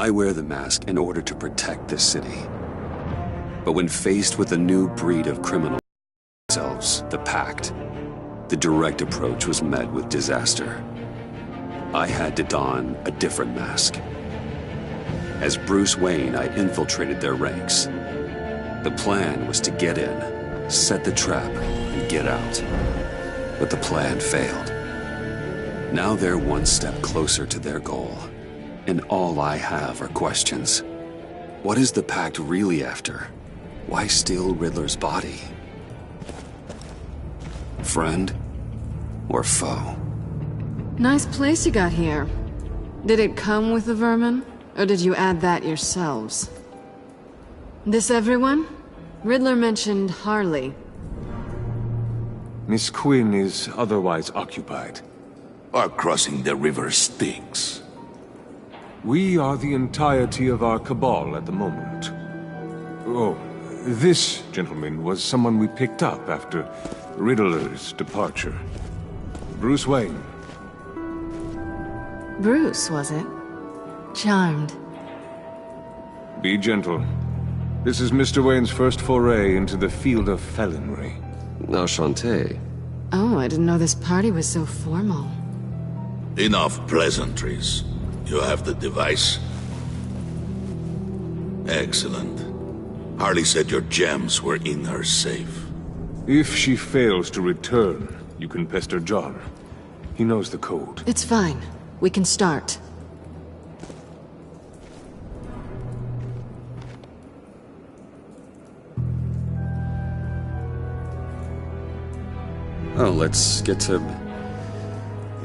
I wear the mask in order to protect this city. But when faced with a new breed of criminals, themselves, the Pact, the direct approach was met with disaster. I had to don a different mask. As Bruce Wayne, I infiltrated their ranks. The plan was to get in, set the trap, and get out. But the plan failed. Now they're one step closer to their goal. And all I have are questions. What is the Pact really after? Why steal Riddler's body? Friend or foe? Nice place you got here. Did it come with the vermin? Or did you add that yourselves? This everyone? Riddler mentioned Harley. Miss Quinn is otherwise occupied. Our crossing the river Styx. We are the entirety of our cabal at the moment. Oh, this gentleman was someone we picked up after Riddler's departure. Bruce Wayne. Bruce, was it? Charmed. Be gentle. This is Mr. Wayne's first foray into the field of felonry. Enchanté. Oh, I didn't know this party was so formal. Enough pleasantries. You have the device? Excellent. Harley said your gems were in her safe. If she fails to return, you can pester John. He knows the code. It's fine. We can start. Oh, let's get to...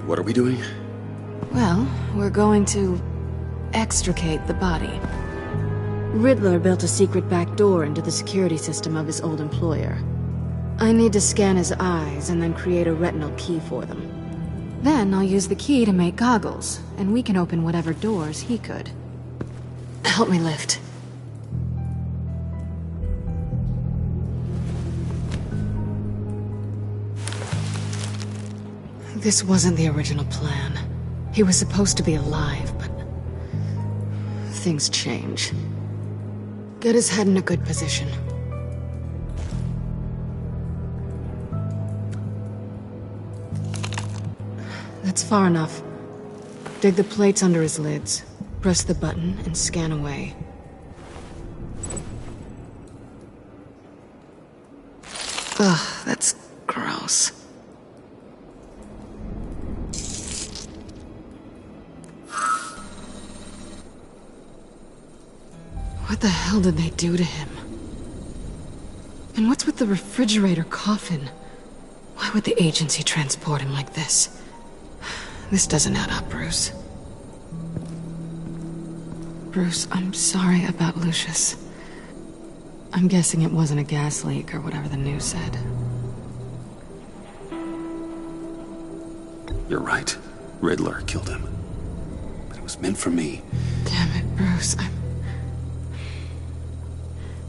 What are we doing? Well, we're going to extricate the body. Riddler built a secret back door into the security system of his old employer. I need to scan his eyes and then create a retinal key for them. Then I'll use the key to make goggles, and we can open whatever doors he could. Help me lift. This wasn't the original plan. He was supposed to be alive, but... things change. Get his head in a good position. That's far enough. Dig the plates under his lids. Press the button and scan away. Ugh, that's gross. What the hell did they do to him? And what's with the refrigerator coffin? Why would the agency transport him like this? This doesn't add up, Bruce. Bruce, I'm sorry about Lucius. I'm guessing it wasn't a gas leak or whatever the news said. You're right. Riddler killed him. But it was meant for me. Damn it, Bruce.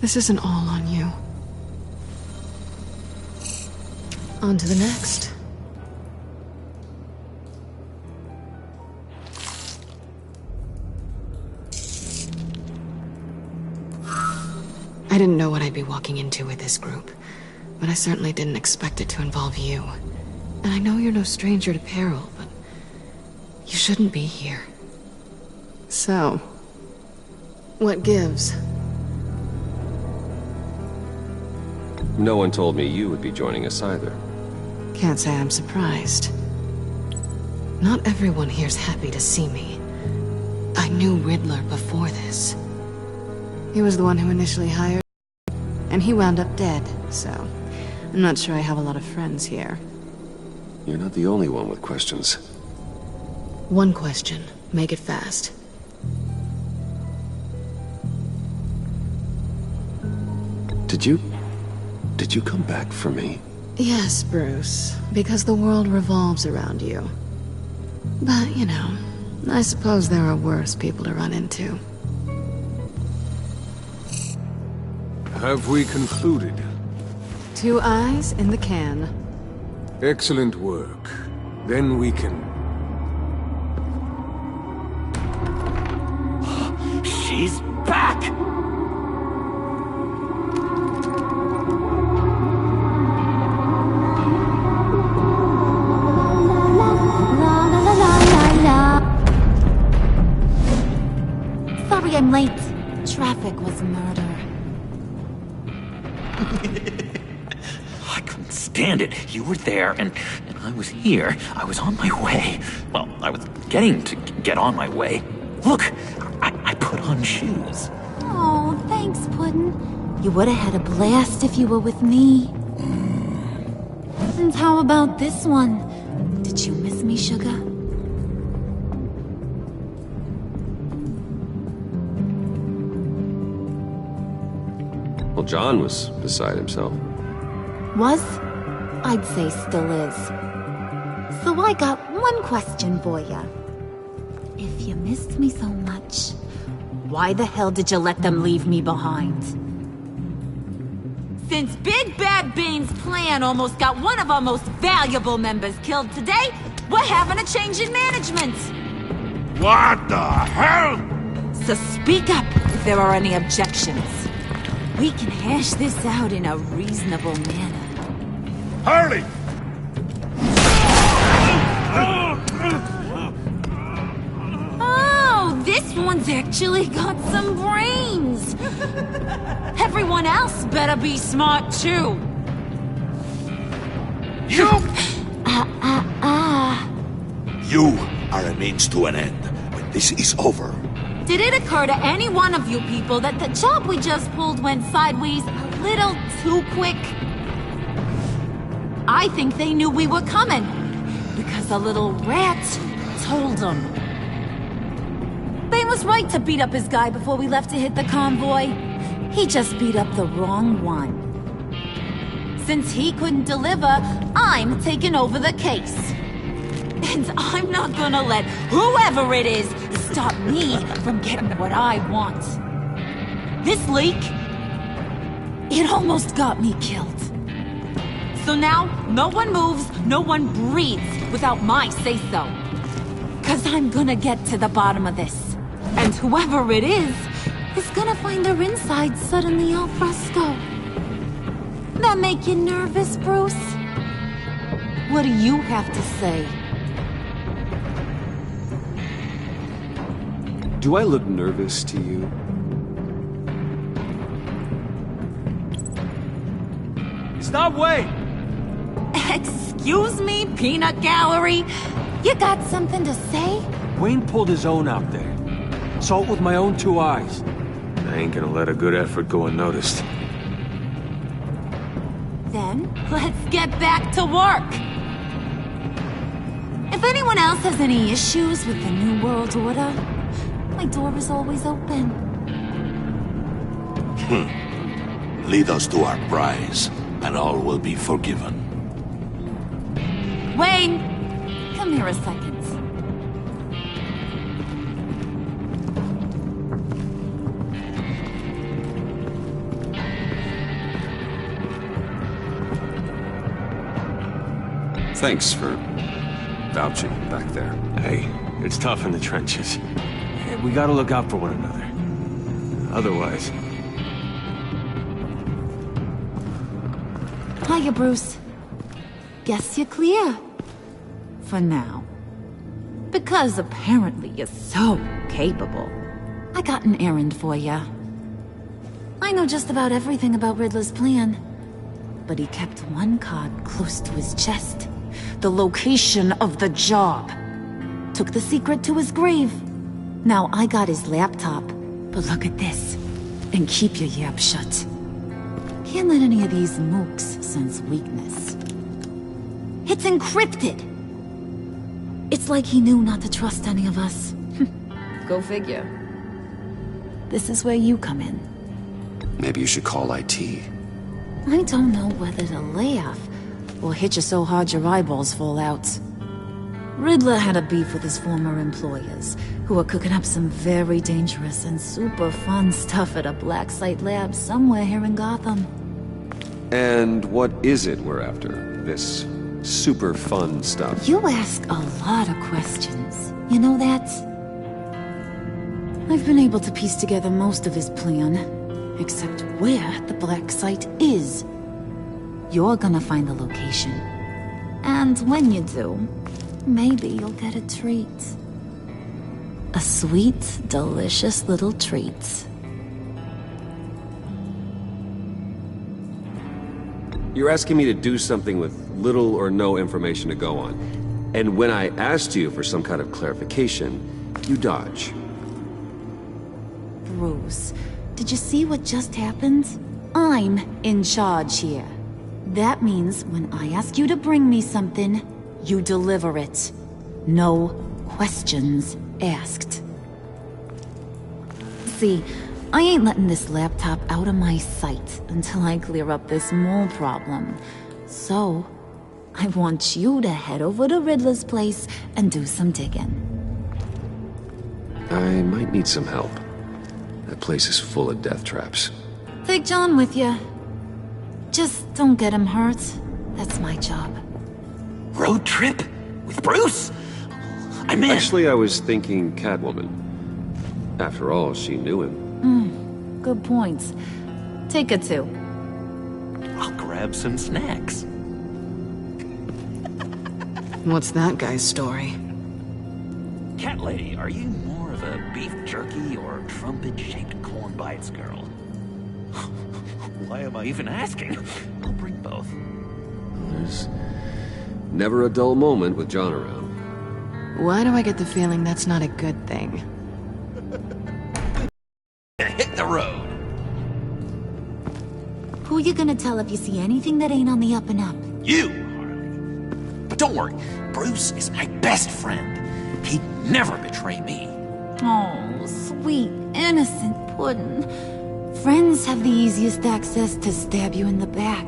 This isn't all on you. On to the next. I didn't know what I'd be walking into with this group, but I certainly didn't expect it to involve you. And I know you're no stranger to peril, but you shouldn't be here. So, what gives? No one told me you would be joining us either. Can't say I'm surprised. Not everyone here's happy to see me. I knew Riddler before this. He was the one who initially hired me, and he wound up dead, so I'm not sure I have a lot of friends here. You're not the only one with questions. One question. Make it fast. Did you come back for me? Yes, Bruce, because the world revolves around you. But, you know, I suppose there are worse people to run into. Have we concluded? 2 eyes in the can. Excellent work. Then we can... He's back! Sorry I'm late. Traffic was murder. I couldn't stand it. You were there, and I was here. I was on my way. Well, I was getting to get on my way. Look, I put on shoes. Oh, thanks, Puddin'. You would have had a blast if you were with me. And how about this one? Did you miss me, sugar? Well, John was beside himself. Was? I'd say still is. So I got one question for ya. If you missed me so much, why the hell did you let them leave me behind? Since Big Bad Bane's plan almost got one of our most valuable members killed today, we're having a change in management. What the hell? So speak up if there are any objections. We can hash this out in a reasonable manner. Harley! Oh, this one's actually got some brains. Everyone else better be smart too. You! You are a means to an end. When this is over, Did it occur to any one of you people that the job we just pulled went sideways a little too quick? I think they knew we were coming, because a little rat told them. Bane was right to beat up his guy before we left to hit the convoy. He just beat up the wrong one. Since he couldn't deliver, I'm taking over the case. And I'm not gonna let whoever it is stop me from getting what I want. This leak, it almost got me killed. So now, no one moves, no one breathes without my say-so. 'Cause I'm gonna get to the bottom of this. And whoever it is gonna find their insides suddenly al fresco. That make you nervous, Bruce? What do you have to say? Do I look nervous to you? Stop, wait! Excuse me, peanut gallery? You got something to say? Wayne pulled his own out there. Saw it with my own two eyes. I ain't gonna let a good effort go unnoticed. Then, let's get back to work. If anyone else has any issues with the New World Order, my door is always open. lead us to our prize, and all will be forgiven. Wayne, come here a second. Thanks for vouching back there. Hey, it's tough in the trenches. We gotta look out for one another. Otherwise... Hiya, Bruce. Guess you're clear. For now. Because apparently you're so capable. I got an errand for ya. I know just about everything about Riddler's plan. But he kept one card close to his chest. The location of the job. Took the secret to his grave. Now I got his laptop. But look at this. And keep your yap shut. Can't let any of these mooks sense weakness. It's encrypted! It's like he knew not to trust any of us. Go figure. This is where you come in. Maybe you should call IT. I don't know whether to laugh or hit you so hard your eyeballs fall out. Riddler had a beef with his former employers, who were cooking up some very dangerous and super fun stuff at a black site lab somewhere here in Gotham. And what is it we're after? This super fun stuff? You ask a lot of questions. You know that? I've been able to piece together most of his plan, except where the black site is. You're gonna find the location. And when you do, maybe you'll get a treat. A sweet, delicious little treat. You're asking me to do something with little or no information to go on. And when I asked you for some kind of clarification, you dodge. Bruce, did you see what just happened? I'm in charge here. That means when I ask you to bring me something, you deliver it. No questions asked. See, I ain't letting this laptop out of my sight until I clear up this mole problem. So, I want you to head over to Riddler's place and do some digging. I might need some help. That place is full of death traps. Take John with you. Just don't get him hurt. That's my job. Road trip? With Bruce? I'm in. Actually, I was thinking Catwoman. After all, she knew him. Good point. Take her too. I'll grab some snacks. What's that guy's story? Cat lady, are you more of a beef jerky or trumpet-shaped corn bites girl? Why am I even asking? I'll bring both. There's never a dull moment with John around. Why do I get the feeling that's not a good thing? Hit the road. Who you gonna tell if you see anything that ain't on the up and up? You, Harley. But don't worry, Bruce is my best friend. He'd never betray me. Oh, sweet, innocent puddin'. Friends have the easiest access to stab you in the back.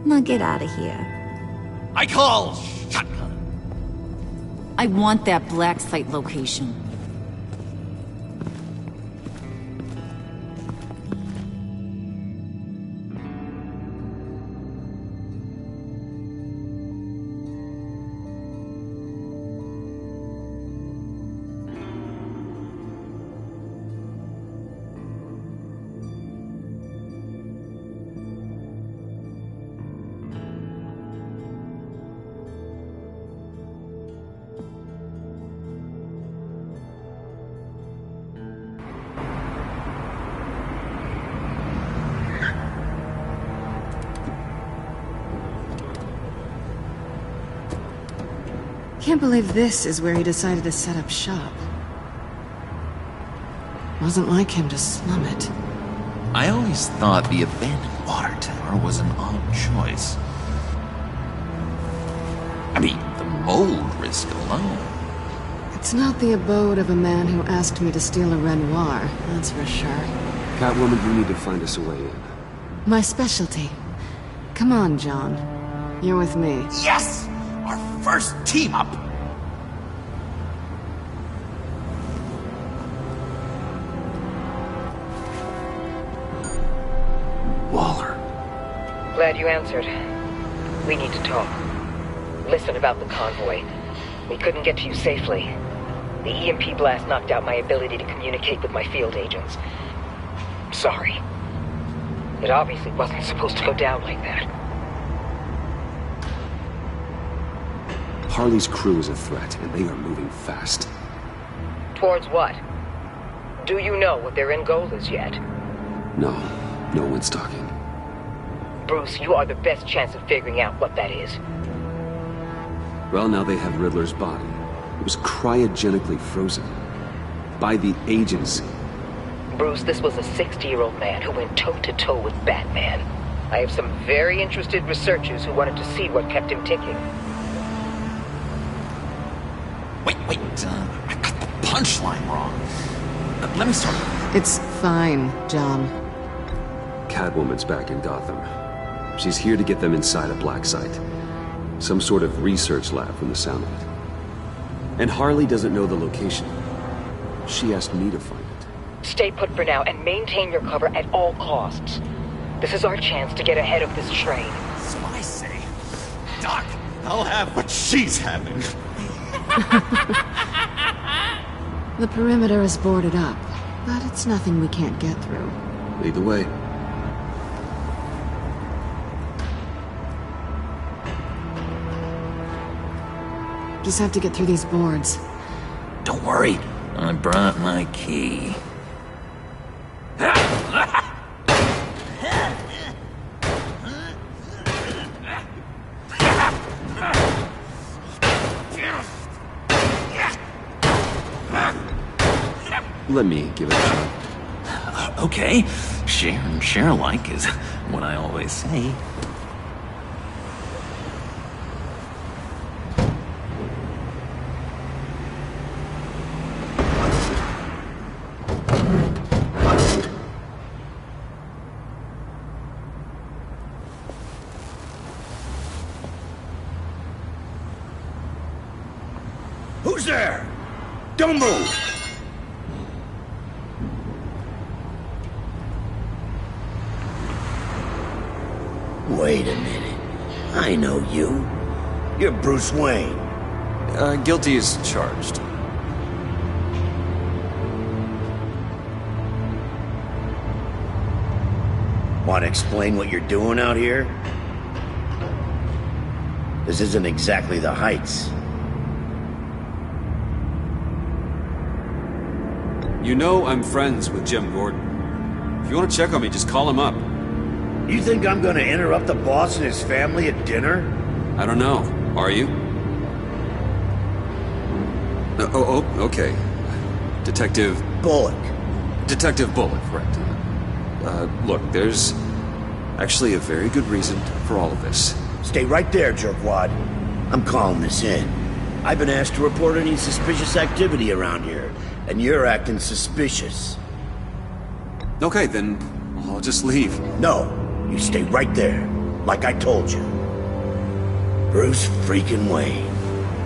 Now get out of here. I call shotgun. I want that black site location. Can't believe this is where he decided to set up shop. Wasn't like him to slum it. I always thought the abandoned water tower was an odd choice. I mean, the mold risk alone. It's not the abode of a man who asked me to steal a Renoir, that's for sure. Catwoman, you need to find us a way in. My specialty. Come on, John. You're with me. Yes! Our first team up! Waller. Glad you answered. We need to talk. Listen about the convoy. We couldn't get to you safely. The EMP blast knocked out my ability to communicate with my field agents. Sorry. It obviously wasn't supposed to go down like that. Harley's crew is a threat, and they are moving fast. Towards what? Do you know what their end goal is yet? No one's talking. Bruce, you are the best chance of figuring out what that is. Well, now they have Riddler's body. It was cryogenically frozen. By the agency. Bruce, this was a 60-year-old man who went toe-to-toe with Batman. I have some very interested researchers who wanted to see what kept him ticking. Wait, I got the punchline wrong. Let me start. It's fine, John. Catwoman's back in Gotham. She's here to get them inside a black site. Some sort of research lab from the sound of it. And Harley doesn't know the location. She asked me to find it. Stay put for now and maintain your cover at all costs. This is our chance to get ahead of this train. So I say, Doc, I'll have what she's having. The perimeter is boarded up, but it's nothing we can't get through. Lead the way. Just have to get through these boards. Don't worry, I brought my key. Let me give it a shot. Okay, share and share alike is what I always say. Who's there? Don't move! Wait a minute. I know you. You're Bruce Wayne. Guilty as charged. Want to explain what you're doing out here? This isn't exactly the Heights. You know I'm friends with Jim Gordon. If you want to check on me, just call him up. You think I'm gonna interrupt the boss and his family at dinner? I don't know. Are you? Okay. Detective... Bullock. Detective Bullock, correct. Look, there's actually a very good reason for all of this. Stay right there, jerkwad. I'm calling this in. I've been asked to report any suspicious activity around here, and you're acting suspicious. Okay, then I'll just leave. No, you stay right there, like I told you. Bruce freaking Wayne.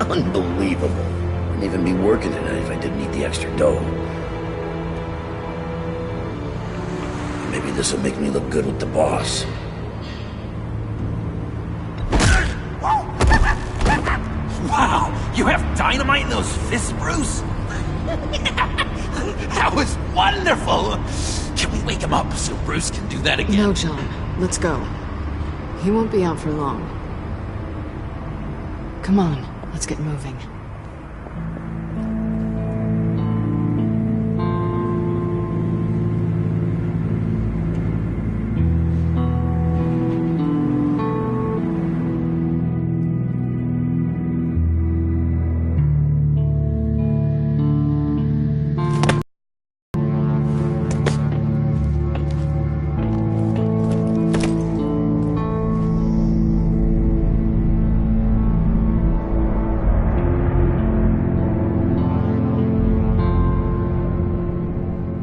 Unbelievable. Wouldn't even be working tonight if I didn't need the extra dough. Maybe this will make me look good with the boss. Wow, you have dynamite in those fists, Bruce? That was wonderful! Can we wake him up so Bruce can do that again? No, John. Let's go. He won't be out for long. Come on, let's get moving.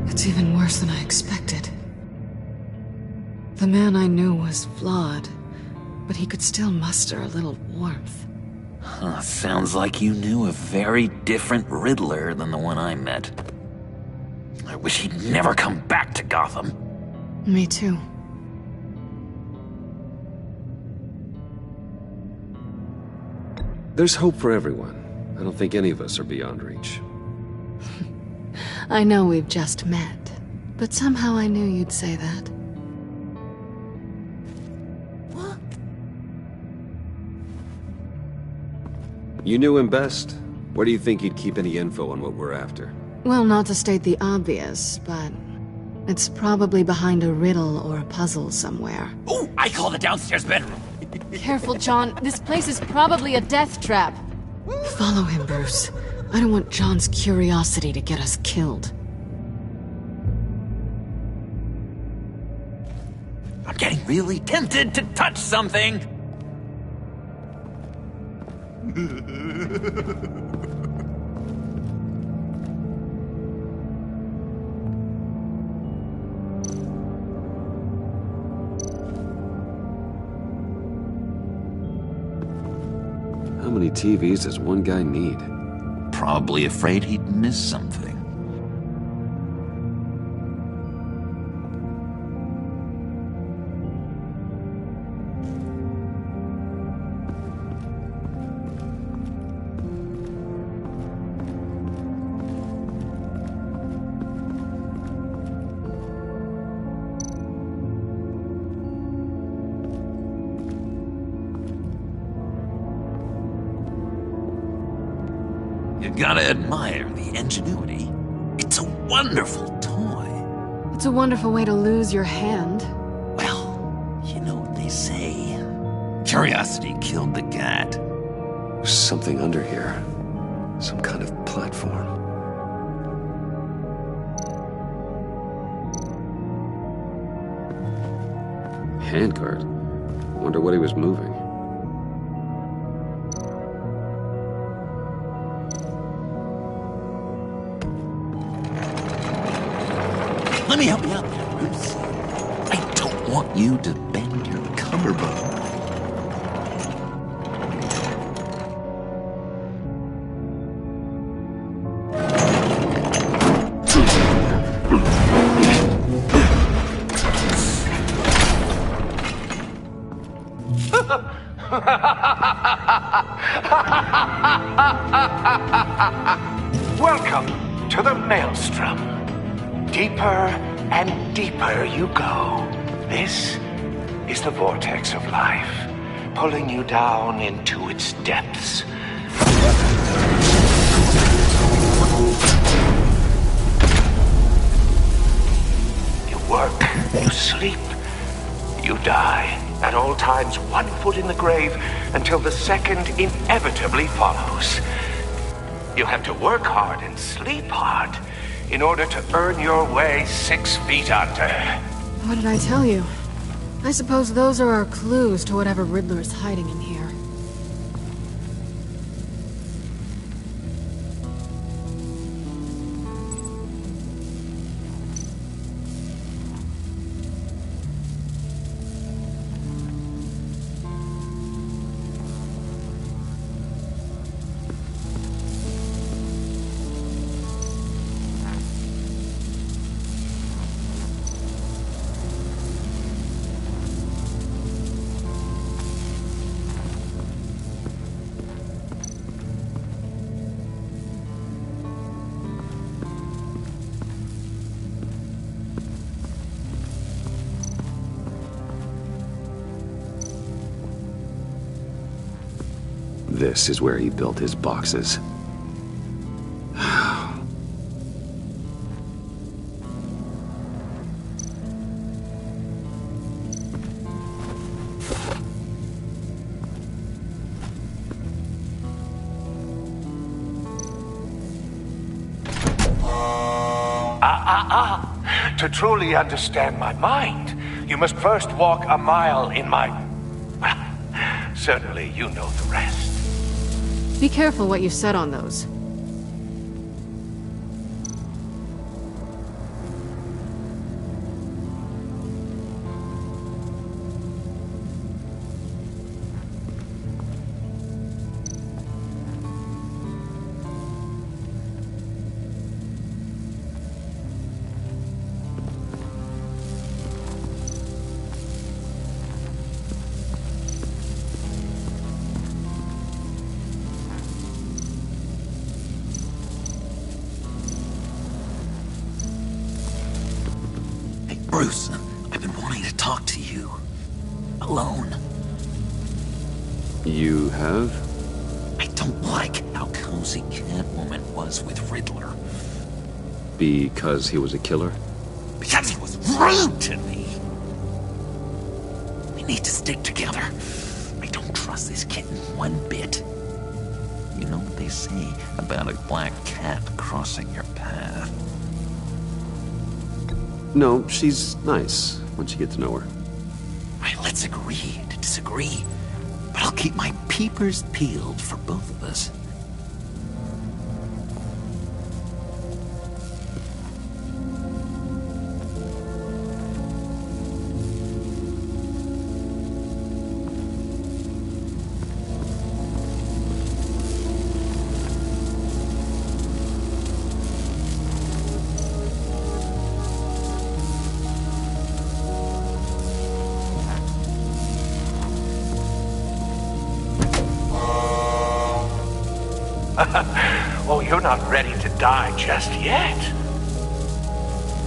It's even worse than I expected. The man I knew was flawed, but he could still muster a little warmth. Huh, sounds like you knew a very different Riddler than the one I met. I wish he'd never come back to Gotham. Me too. There's hope for everyone. I don't think any of us are beyond reach. I know we've just met, but somehow I knew you'd say that. What? You knew him best. Where do you think he'd keep any info on what we're after? Well, not to state the obvious, but it's probably behind a riddle or a puzzle somewhere. Oh, I call the downstairs bedroom. Careful, John. This place is probably a death trap. Follow him, Bruce. I don't want John's curiosity to get us killed. I'm getting really tempted to touch something. How many TVs does one guy need? Probably afraid he'd miss something. gotta admire the ingenuity. It's a wonderful toy. It's a wonderful way to lose your hand. Well, you know what they say. Curiosity killed the cat. There's something under here. Some kind of platform. Handguard. Wonder what he was moving. Let me help you out there, Bruce. I don't want you to bend your collarbone. Welcome to the Maelstrom. Deeper and deeper you go. This is the vortex of life, pulling you down into its depths. You work, you sleep, you die. At all times, 1 foot in the grave until the second inevitably follows. You have to work hard and sleep hard in order to earn your way 6 feet under. What did I tell you? I suppose those are our clues to whatever Riddler is hiding in here. This is where he built his boxes. To truly understand my mind, you must first walk a mile in my... Well, certainly you know the rest. Be careful what you set on those. Bruce, I've been wanting to talk to you. Alone. You have? I don't like how cozy Catwoman was with Riddler. Because he was a killer? Because he was rude to me. We need to stick together. I don't trust this kitten one bit. You know what they say about a black cat crossing your path? No, she's nice once you get to know her. Right, let's agree to disagree. But I'll keep my peepers peeled for both of us. Oh, you're not ready to die just yet.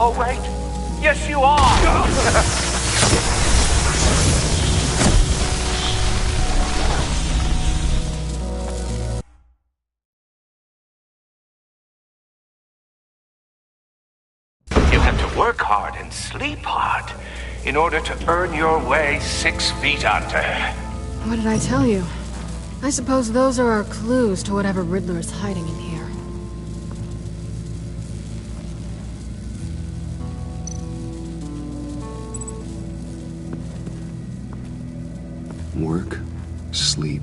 Oh, wait. Yes, you are. work hard and sleep hard in order to earn your way 6 feet under. What did I tell you? I suppose those are our clues to whatever Riddler is hiding in here. Work, sleep,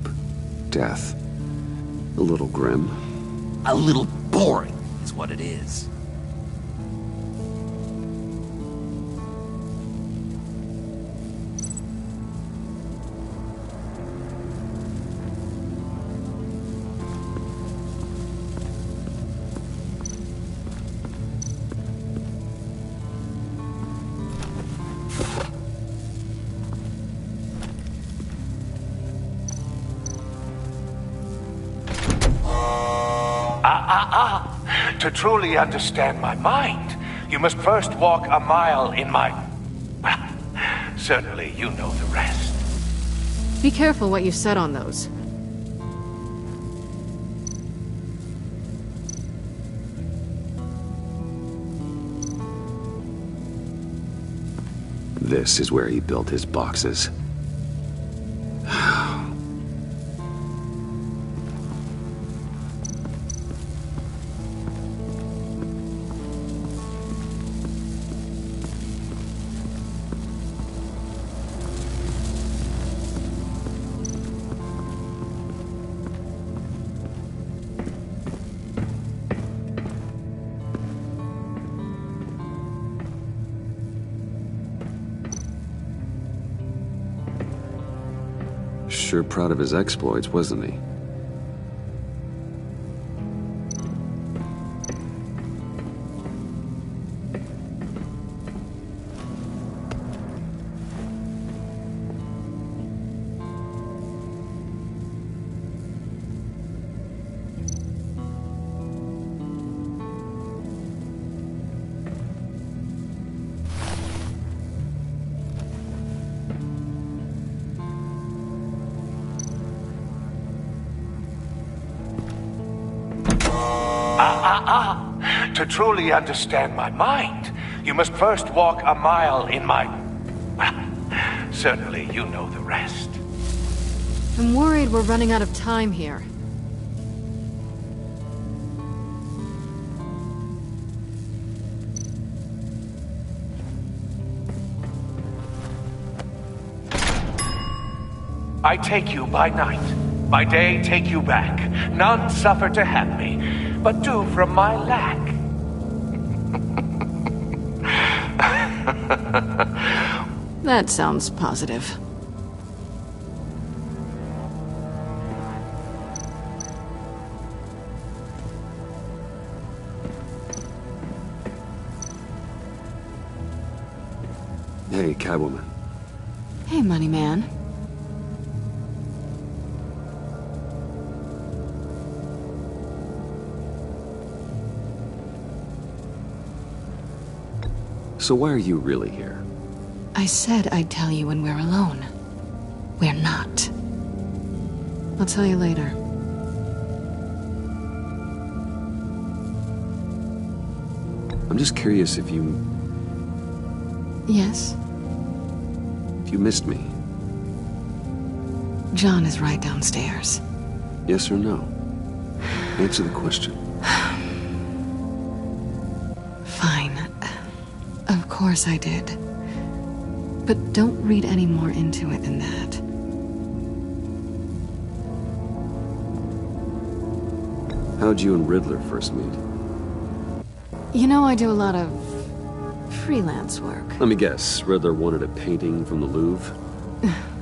death. A little grim. A little boring is what it is. To truly understand my mind, you must first walk a mile in my... Well, certainly you know the rest. Be careful what you said on those. This is where he built his boxes. Sure proud of his exploits, wasn't he? To truly understand my mind, you must first walk a mile in my... Well, certainly you know the rest. I'm worried we're running out of time here. I take you by night. By day, take you back. None suffer to have me, but do from my lack. That sounds positive. Hey, Catwoman. Hey, Money Man. So why are you really here? I said I'd tell you when we're alone. We're not. I'll tell you later. I'm just curious if you... Yes? If you missed me. John is right downstairs. Yes or no? Answer the question. Fine. Of course I did. But don't read any more into it than that. How'd you and Riddler first meet? You know, I do a lot of freelance work. Let me guess, Riddler wanted a painting from the Louvre?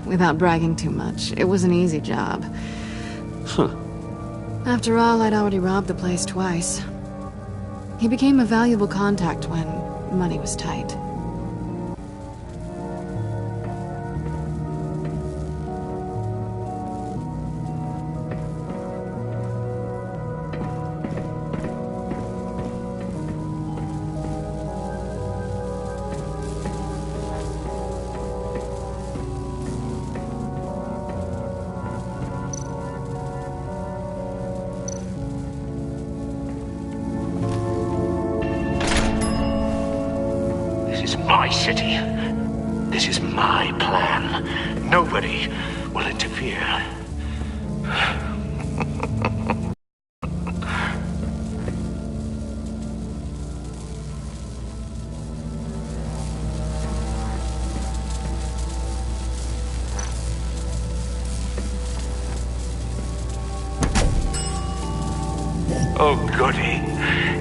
Without bragging too much, it was an easy job. Huh. After all, I'd already robbed the place twice. He became a valuable contact when money was tight. is my city. This is my plan. Nobody will interfere. Oh, goody.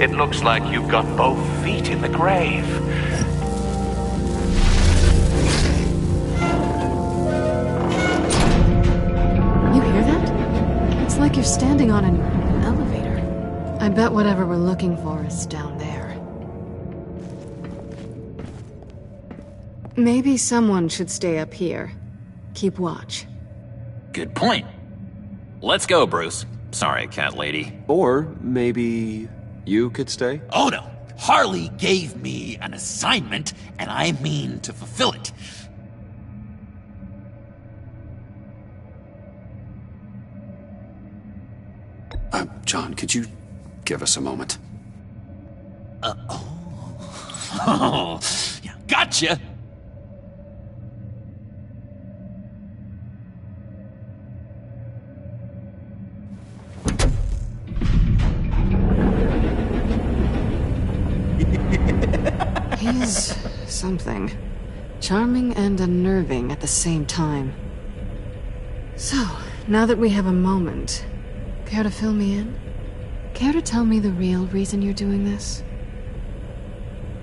It looks like you've got both feet in the grave. You hear that? It's like you're standing on an elevator. I bet whatever we're looking for is down there. Maybe someone should stay up here. Keep watch. Good point. Let's go, Bruce. Sorry, cat lady. Or maybe you could stay? Oh no. Harley gave me an assignment, and I mean to fulfill it. John, could you give us a moment? Oh, yeah, gotcha. He's something. Charming and unnerving at the same time. So, now that we have a moment, care to fill me in? Care to tell me the real reason you're doing this?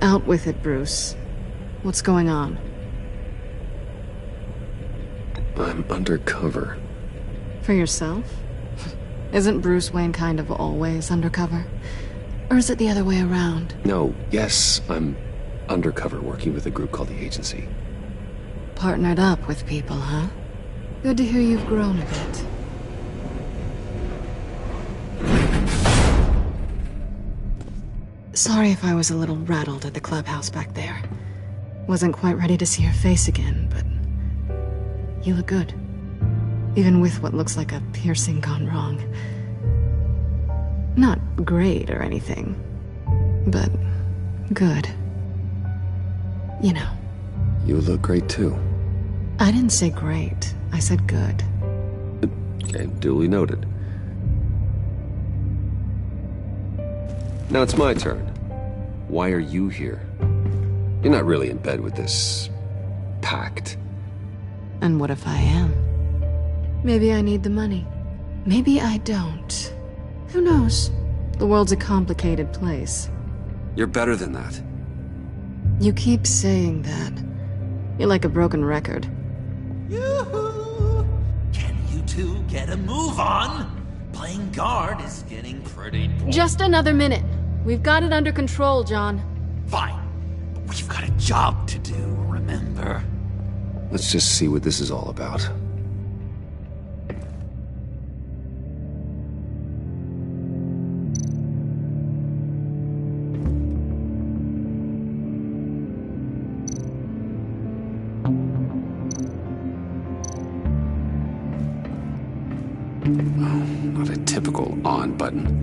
Out with it, Bruce. What's going on? I'm undercover. For yourself? Isn't Bruce Wayne kind of always undercover? Or is it the other way around? No, yes, I'm undercover working with a group called the Agency. Partnered up with people, huh? Good to hear you've grown a bit. Sorry if I was a little rattled at the clubhouse back there. Wasn't quite ready to see your face again, but you look good. Even with what looks like a piercing gone wrong. Not great or anything, but good. You know. You look great too. I didn't say great. I said good. Okay, duly noted. Now it's my turn. Why are you here? You're not really in bed with this pact. And what if I am? Maybe I need the money. Maybe I don't. Who knows? The world's a complicated place. You're better than that. You keep saying that. You're like a broken record. Yoo-hoo! Can you two get a move on? Playing guard is getting pretty boring. Just another minute. We've got it under control, John. Fine. But we've got a job to do, remember? Let's just see what this is all about. Not a typical on button.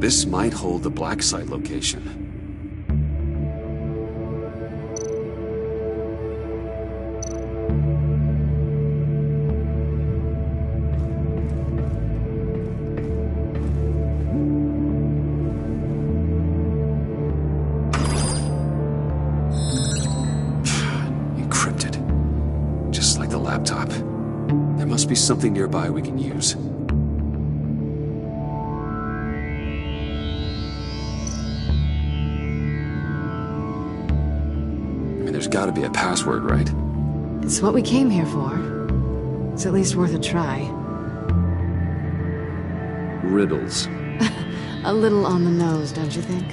This might hold the black site location. Encrypted. Just like the laptop. There must be something nearby we can use. There's gotta be a password, right? It's what we came here for. It's at least worth a try. Riddles. A little on the nose, don't you think?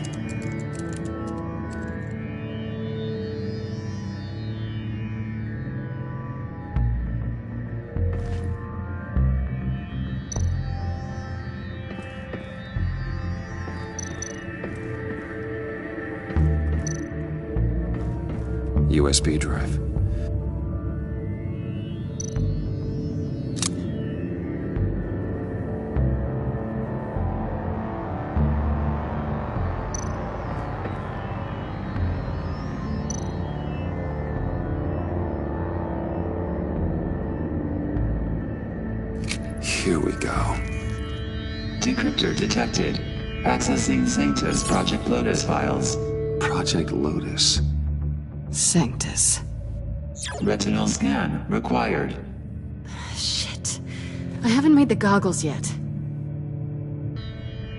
USB drive. Here we go. Decryptor detected. Accessing Sanctus Project Lotus files. Project Lotus. Sanctus. Retinal scan required. Shit. I haven't made the goggles yet.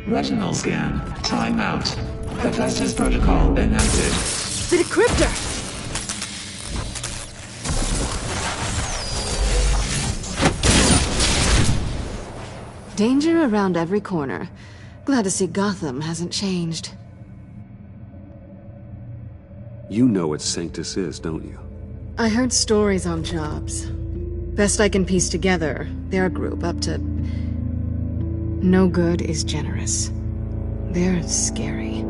Retinal scan. Timeout. Hephaestus protocol enacted. The decryptor! Danger around every corner. Glad to see Gotham hasn't changed. You know what Sanctus is, don't you? I heard stories on jobs. Best I can piece together, they're a group up to... No good is generous. They're scary.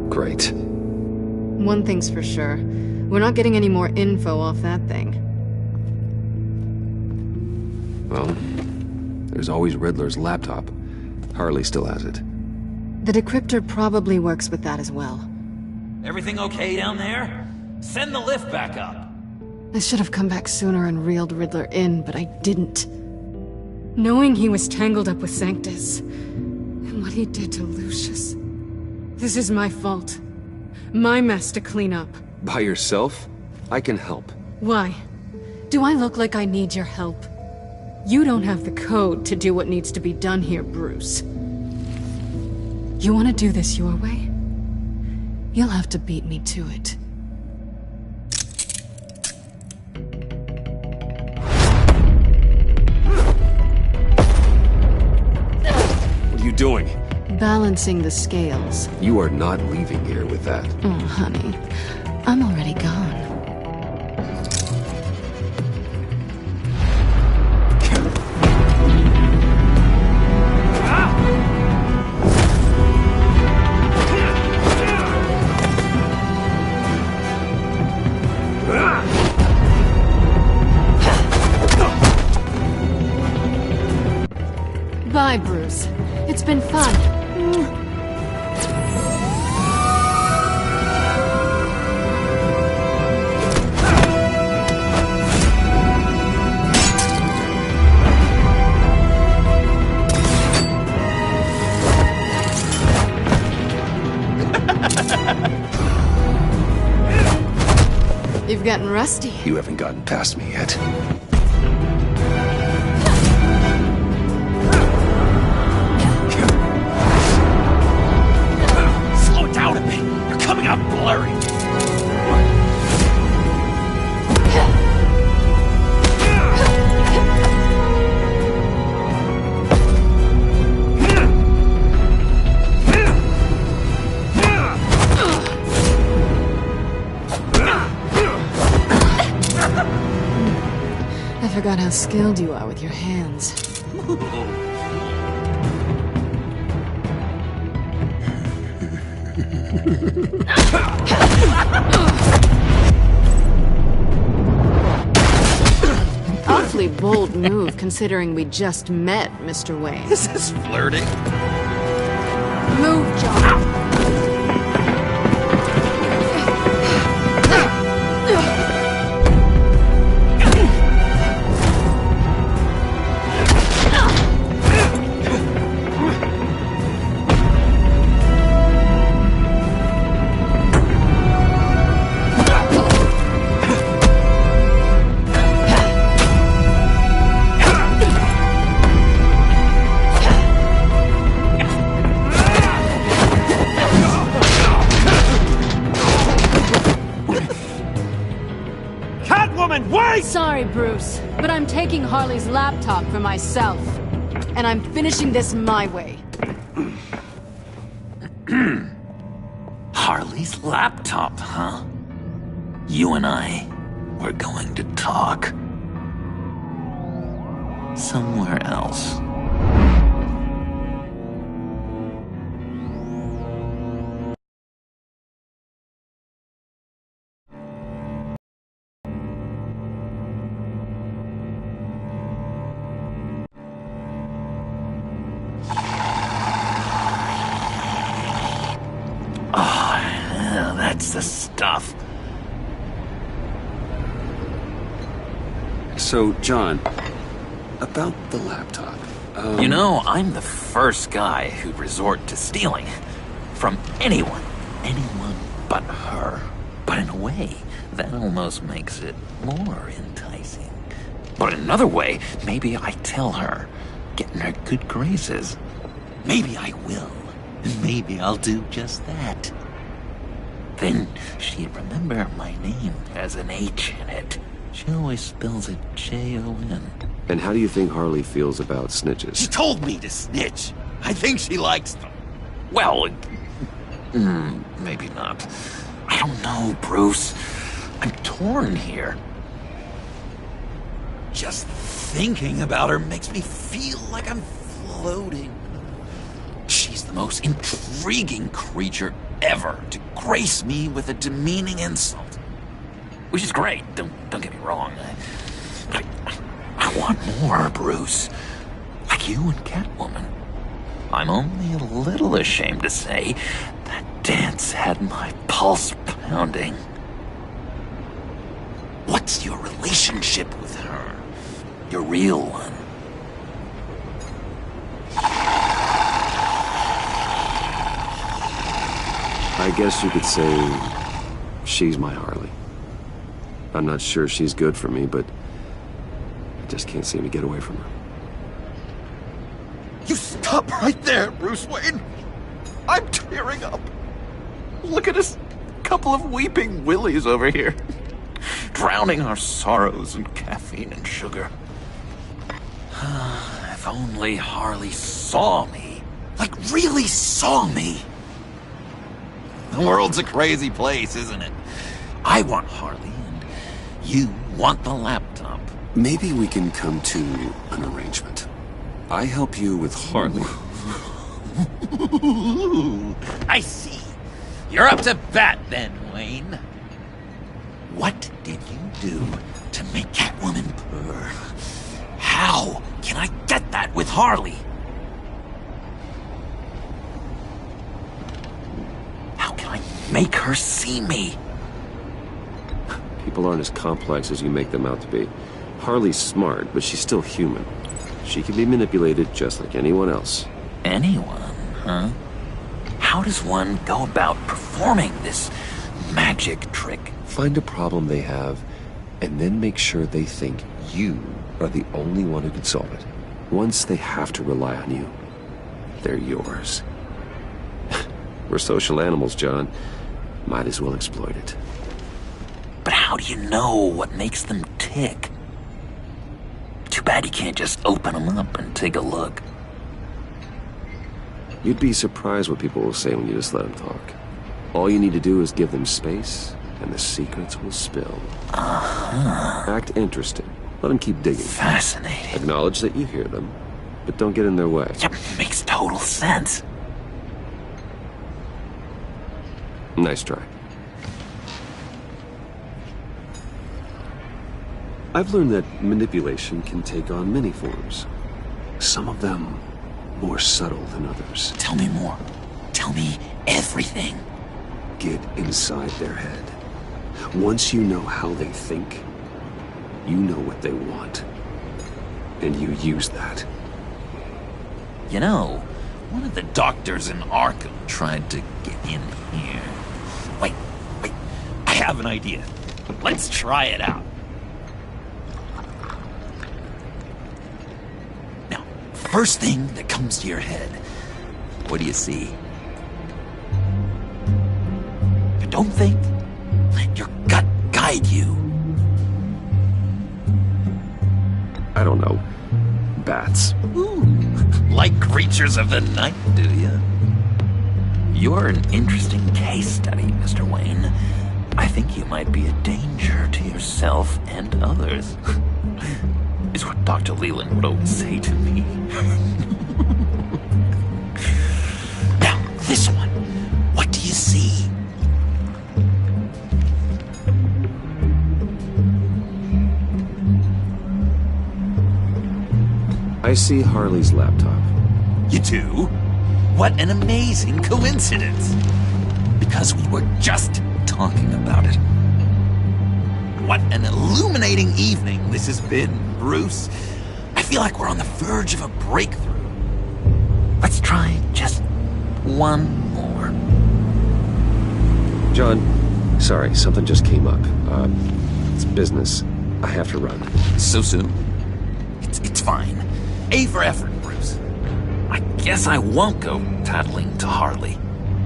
Great. One thing's for sure. We're not getting any more info off that thing. Well, there's always Riddler's laptop. Harley still has it. The decryptor probably works with that as well. Everything okay down there? Send the lift back up. I should have come back sooner and reeled Riddler in, but I didn't. Knowing he was tangled up with Sanctus, and what he did to Lucius. This is my fault. My mess to clean up. By yourself? I can help. Why? Do I look like I need your help? You don't have the code to do what needs to be done here, Bruce. You want to do this your way? You'll have to beat me to it. What are you doing? Balancing the scales. You are not leaving here with that. Oh, honey. I'm already gone. Bye, Bruce. It's been fun. You've gotten rusty. You haven't gotten past me yet. Coming out blurry. I forgot how skilled you are with your hands. Awfully bold move, considering we just met, Mr. Wayne. This is flirting. Move, John. Sorry, Bruce, but I'm taking Harley's laptop for myself. And I'm finishing this my way. Harley's laptop, huh? You and I, we're going to talk. Somewhere else. That's the stuff. So, John, about the laptop. You know, I'm the first guy who'd resort to stealing. From anyone. Anyone but her. But in a way, that almost makes it more enticing. But in another way, maybe I tell her, get in her good graces. Maybe I will. And maybe I'll do just that. Then she'd remember my name has an H in it. She always spells it J-O-N. And how do you think Harley feels about snitches? She told me to snitch. I think she likes them. Well, maybe not. I don't know, Bruce. I'm torn here. Just thinking about her makes me feel like I'm floating. She's the most intriguing creature ever to grace me with a demeaning insult. Which is great, don't get me wrong. But I want more, Bruce. Like you and Catwoman. I'm only a little ashamed to say that dance had my pulse pounding. What's your relationship with her? Your real one. I guess you could say she's my Harley. I'm not sure she's good for me, but I just can't seem to get away from her. You stop right there, Bruce Wayne. I'm tearing up. Look at us, couple of weeping willies over here. Drowning our sorrows in caffeine and sugar. If only Harley saw me. Like, really saw me. The world's a crazy place, isn't it? I want Harley, and you want the laptop. Maybe we can come to an arrangement. I help you with Harley. I see. You're up to bat then, Wayne. What did you do to make Catwoman purr? How can I get that with Harley? How can I make her see me? People aren't as complex as you make them out to be. Harley's smart, but she's still human. She can be manipulated just like anyone else. Anyone, huh? How does one go about performing this magic trick? Find a problem they have, and then make sure they think you are the only one who can solve it. Once they have to rely on you, they're yours. We're social animals, John. Might as well exploit it. But how do you know what makes them tick? Too bad you can't just open them up and take a look. You'd be surprised what people will say when you just let them talk. All you need to do is give them space, and the secrets will spill. Act interested. Let them keep digging. Fascinating. Acknowledge that you hear them, but don't get in their way. Yep, makes total sense. Nice try. I've learned that manipulation can take on many forms. Some of them more subtle than others. Tell me more. Tell me everything. Get inside their head. Once you know how they think, you know what they want. And you use that. You know, one of the doctors in Arkham tried to get in here. Wait. I have an idea. Let's try it out. Now, first thing that comes to your head, what do you see? But don't think. Let your gut guide you. I don't know. Bats. Ooh, like creatures of the night, do you? You're an interesting case study, Mr. Wayne. I think you might be a danger to yourself and others. Is what Dr. Leland would always say to me. Now, this one. What do you see? I see Harley's laptop. You do? What an amazing coincidence. Because we were just talking about it. What an illuminating evening this has been, Bruce. I feel like we're on the verge of a breakthrough. Let's try just one more. John, sorry, something just came up. It's business. I have to run. So soon? It's fine. A for effort, Bruce. I guess I won't go tattling to Harley.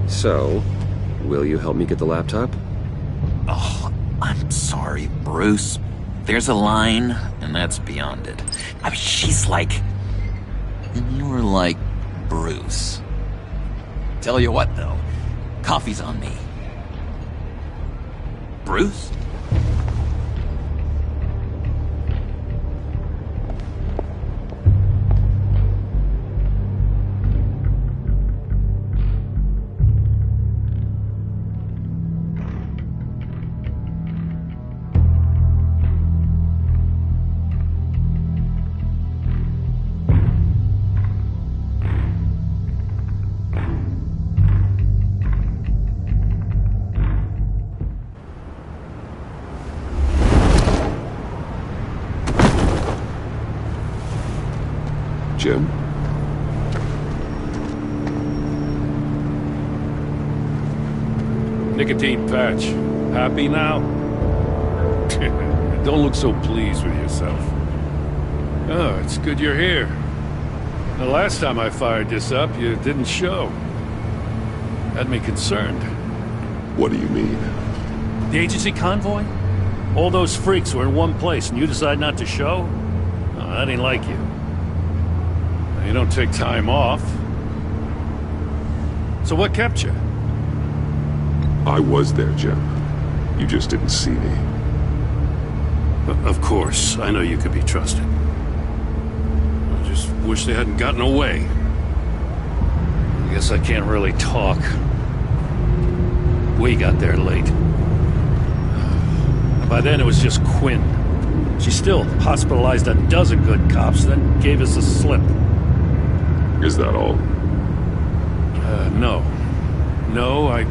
So, will you help me get the laptop? Oh, I'm sorry, Bruce. There's a line, and that's beyond it. I mean, she's like... You're like Bruce. Tell you what, though. Coffee's on me. Bruce? Jim? Nicotine patch. Happy now? Don't look so pleased with yourself. Oh, it's good you're here. The last time I fired this up, you didn't show. Had me concerned. What do you mean? The agency convoy? All those freaks were in one place and you decide not to show? Oh, that ain't like you. You don't take time off. So what kept you? I was there, Jim. You just didn't see me. Of course, I know you could be trusted. I just wish they hadn't gotten away. I guess I can't really talk. We got there late. By then it was just Quinn. She still hospitalized a dozen good cops, then gave us a slip. Is that all? No. No, I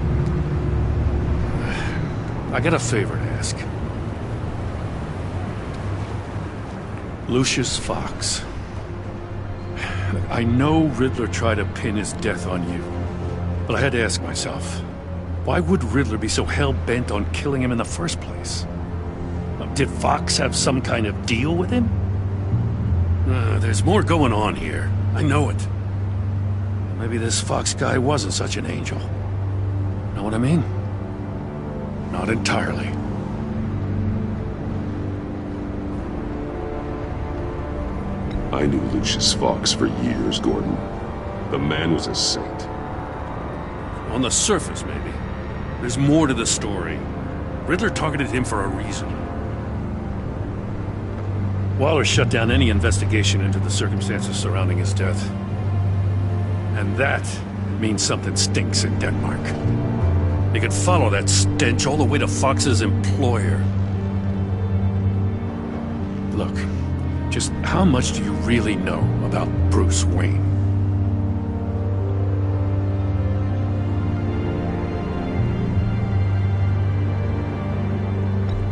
got a favor to ask. Lucius Fox. I know Riddler tried to pin his death on you, but I had to ask myself, why would Riddler be so hell-bent on killing him in the first place? Did Fox have some kind of deal with him? There's more going on here. I know it. Maybe this Fox guy wasn't such an angel. Know what I mean? Not entirely. I knew Lucius Fox for years, Gordon. The man was a saint. On the surface, maybe. There's more to the story. Riddler targeted him for a reason. Waller shut down any investigation into the circumstances surrounding his death. And that means something stinks in Denmark. They could follow that stench all the way to Fox's employer. Look, just how much do you really know about Bruce Wayne?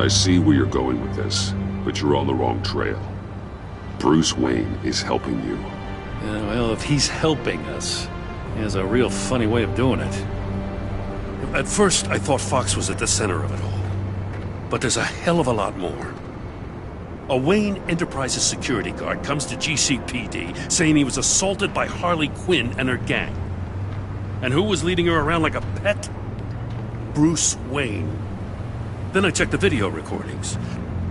I see where you're going with this, but you're on the wrong trail. Bruce Wayne is helping you. Yeah, well, if he's helping us, he has a real funny way of doing it. At first, I thought Fox was at the center of it all. But there's a hell of a lot more. A Wayne Enterprises security guard comes to GCPD saying he was assaulted by Harley Quinn and her gang. And who was leading her around like a pet? Bruce Wayne. Then I checked the video recordings.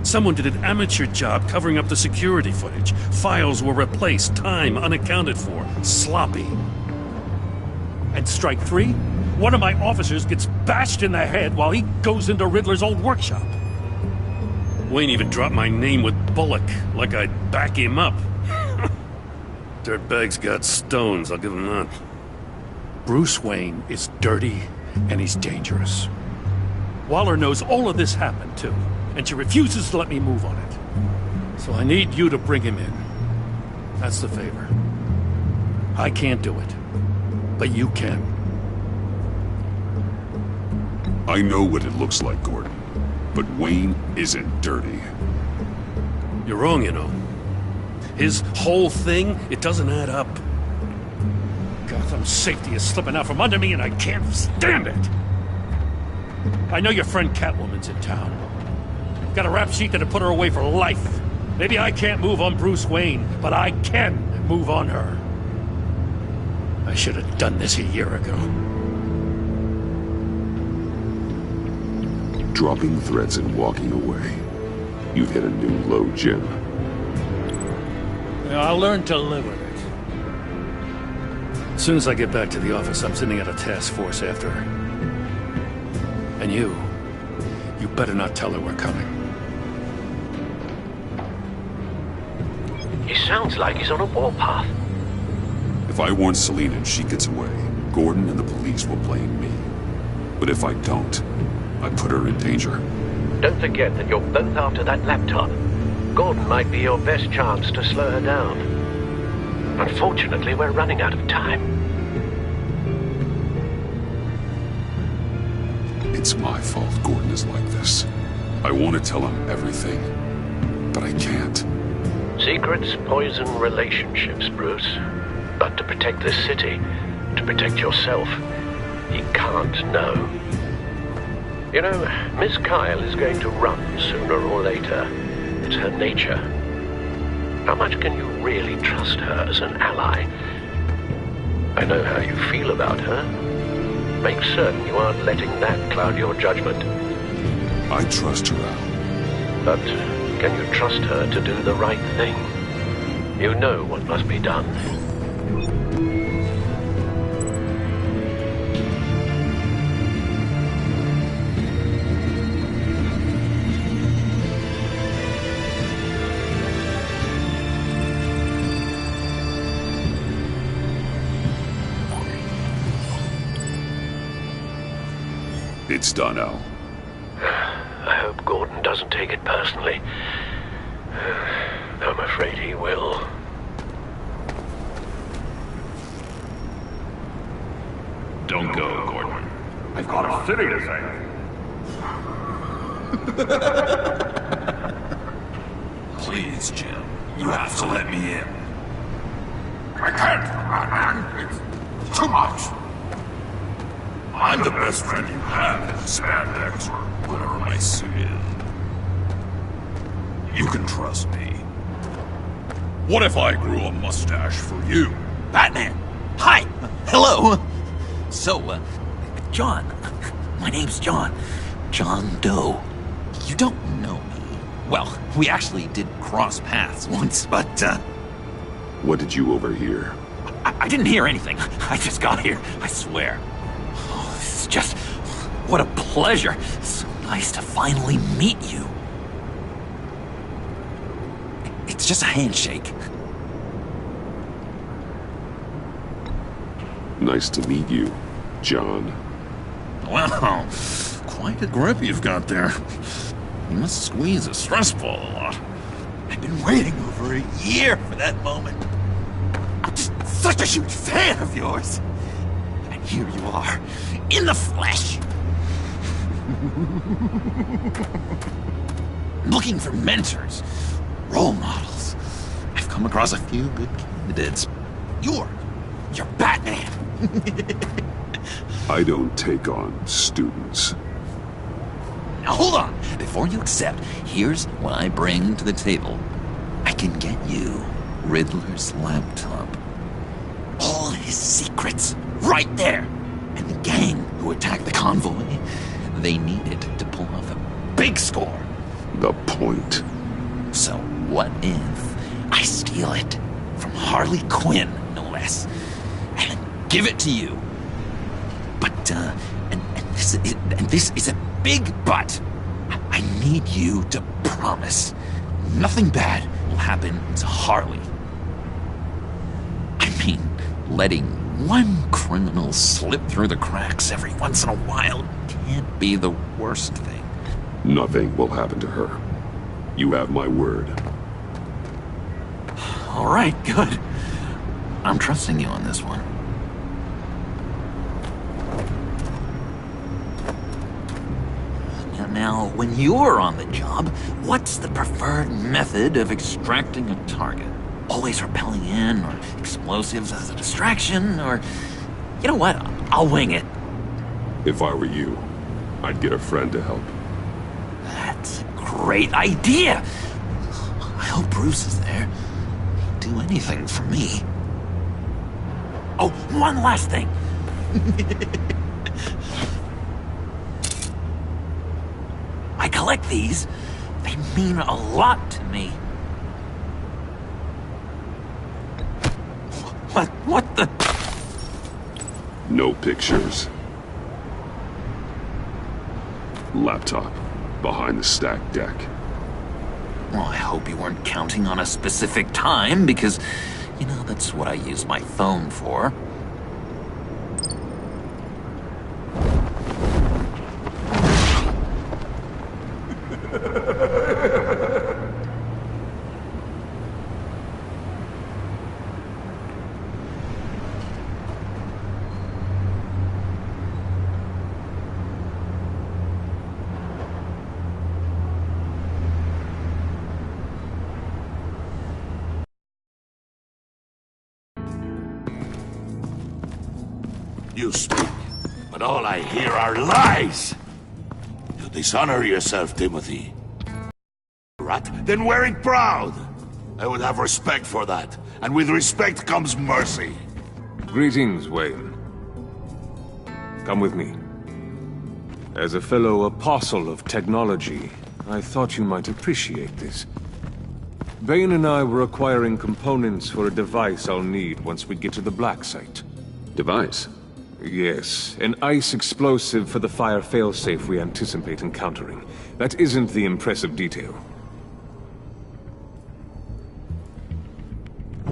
Someone did an amateur job covering up the security footage. Files were replaced, time unaccounted for, sloppy. And strike three? One of my officers gets bashed in the head while he goes into Riddler's old workshop. Wayne even dropped my name with Bullock, like I'd back him up. Dirtbag's got stones, I'll give him that. Bruce Wayne is dirty and he's dangerous. Waller knows all of this happened, too, and she refuses to let me move on it. So I need you to bring him in. That's the favor. I can't do it, but you can. I know what it looks like, Gordon, but Wayne isn't dirty. You're wrong, you know. His whole thing, it doesn't add up. Gotham's safety is slipping out from under me and I can't stand it! I know your friend Catwoman's in town. Got a rap sheet that'll put her away for life. Maybe I can't move on Bruce Wayne, but I can move on her. I should have done this a year ago. Dropping threats and walking away. You've hit a new low, Jim. I'll learn to live with it. As soon as I get back to the office, I'm sending out a task force after her. And you better not tell her we're coming. He sounds like he's on a warpath. If I warn Selina and she gets away, Gordon and the police will blame me. But if I don't, I put her in danger. Don't forget that you're both after that laptop. Gordon might be your best chance to slow her down. Unfortunately, we're running out of time. It's my fault Gordon is like this. I want to tell him everything, but I can't. Secrets poison relationships, Bruce. But to protect this city, to protect yourself, he can't know. You know, Miss Kyle is going to run sooner or later. It's her nature. How much can you really trust her as an ally? I know how you feel about her. Make certain you aren't letting that cloud your judgment. I trust her, Al. But can you trust her to do the right thing? You know what must be done. It's done, Al. I hope Gordon doesn't take it personally. I'm afraid he will. Don't go, Gordon. I've got a city to save. Please, Jim. You have to let me in. I can't, man. It's too much. I'm the best friend you have in spandex or whatever my suit is. You can trust me. What if I grew a mustache for you? Batman! Hi! Hello! So, John. My name's John. John Doe. You don't know me. Well, we actually did cross paths once, but, What did you overhear? I didn't hear anything. I just got here, I swear. Oh, this is just... what a pleasure. So nice to finally meet you. It's just a handshake. Nice to meet you, John. Wow, quite a grip you've got there. You must squeeze a stress ball a lot. I've been waiting over a year for that moment. I'm just such a huge fan of yours. And here you are, in the flesh. Looking for mentors, role models. I've come across a few good candidates. You're Batman. I don't take on students. Now hold on. Before you accept, here's what I bring to the table. I can get you Riddler's laptop. All his secrets, right there. And the gang who attacked the convoy, they needed to pull off a big score. The point. So what if I steal it from Harley Quinn, no less, and give it to you? But, this is a big but. I need you to promise nothing bad will happen to Harley. I mean, letting one criminal slip through the cracks every once in a while can't be the worst thing. Nothing will happen to her. You have my word. All right, good. I'm trusting you on this one. Now, when you're on the job, what's the preferred method of extracting a target? always rappelling in, or explosives as a distraction, or... You know what? I'll wing it. If I were you, I'd get a friend to help. That's a great idea! I hope Bruce is there. He'd do anything for me. Oh, one last thing! I collect these. They mean a lot to me. What the... No pictures. Laptop. Behind the stacked deck. Well, I hope you weren't counting on a specific time, because, you know, that's what I use my phone for. You speak, but all I hear are lies! You dishonor yourself, Timothy. Rat, then wear it proud! I would have respect for that, and with respect comes mercy. Greetings, Wayne. Come with me. As a fellow apostle of technology, I thought you might appreciate this. Bane and I were acquiring components for a device I'll need once we get to the Black Site. Device? Yes, an ice explosive for the fire failsafe we anticipate encountering. That isn't the impressive detail.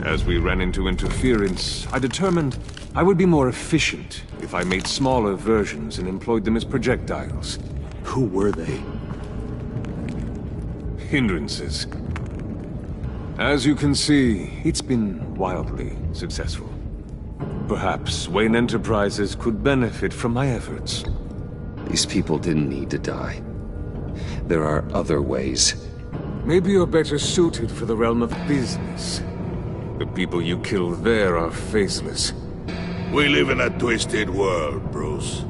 As we ran into interference, I determined I would be more efficient if I made smaller versions and employed them as projectiles. Who were they? Hindrances. As you can see, it's been wildly successful. Perhaps Wayne Enterprises could benefit from my efforts. These people didn't need to die. There are other ways. Maybe you're better suited for the realm of business. The people you kill there are faceless. We live in a twisted world, Bruce.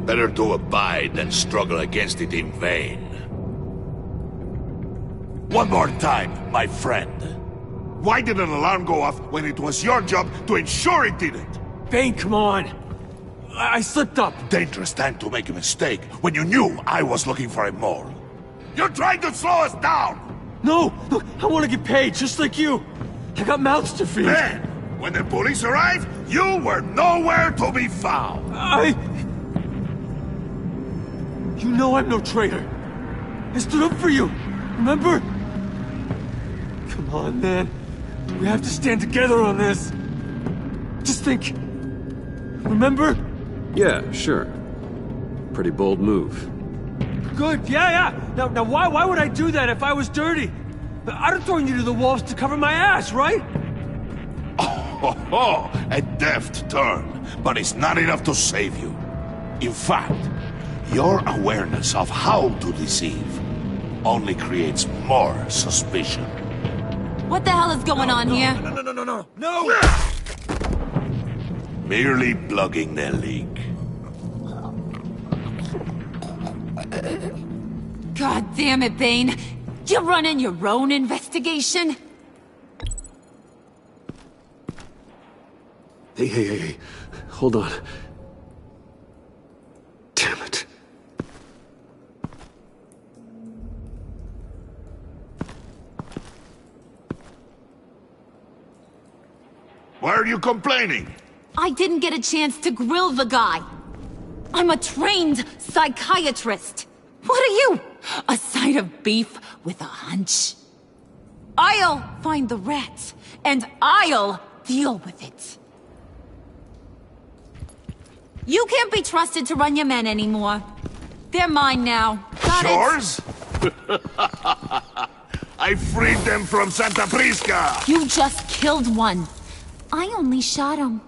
Better to abide than struggle against it in vain. One more time, my friend. Why did an alarm go off when it was your job to ensure it didn't? Bane, come on! I slipped up! Dangerous time to make a mistake when you knew I was looking for a mole. You're trying to slow us down! No! Look, I want to get paid, just like you! I got mouths to feed! Then, when the police arrived, you were nowhere to be found! You know I'm no traitor! I stood up for you, remember? Come on, man. We have to stand together on this. Just think. Remember? Yeah, sure. Pretty bold move. Good, yeah. Now why would I do that if I was dirty? I'd have thrown you to the wolves to cover my ass, right? Oh, a deft turn, but it's not enough to save you. In fact, your awareness of how to deceive only creates more suspicion. What the hell is going on here? No! Merely plugging the leak. God damn it, Bane. You're running your own investigation? Hey. Hold on. Damn it. Why are you complaining? I didn't get a chance to grill the guy. I'm a trained psychiatrist. What are you? A side of beef with a hunch? I'll find the rat, and I'll deal with it. You can't be trusted to run your men anymore. They're mine now. Got it? Yours? I freed them from Santa Prisca! You just killed one. I only shot him.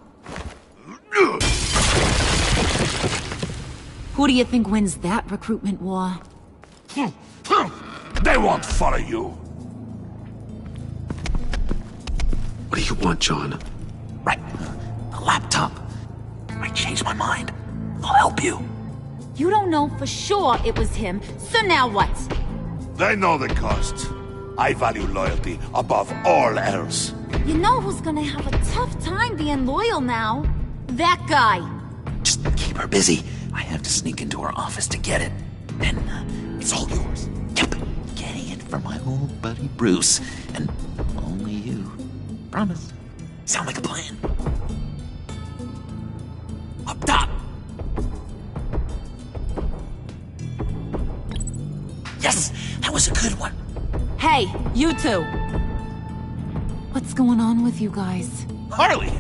Who do you think wins that recruitment war? They won't follow you. What do you want, John? Right. A laptop. I changed my mind. I'll help you. You don't know for sure it was him, so now what? They know the cost. I value loyalty above all else. You know who's gonna have a tough time being loyal now? That guy. Just keep her busy. I have to sneak into her office to get it. Then it's all yours. Yep. Getting it from my old buddy Bruce. And only you. Promise. Sound like a plan? Up top. Yes, that was a good one. Hey, you two. What's going on with you guys? Harley,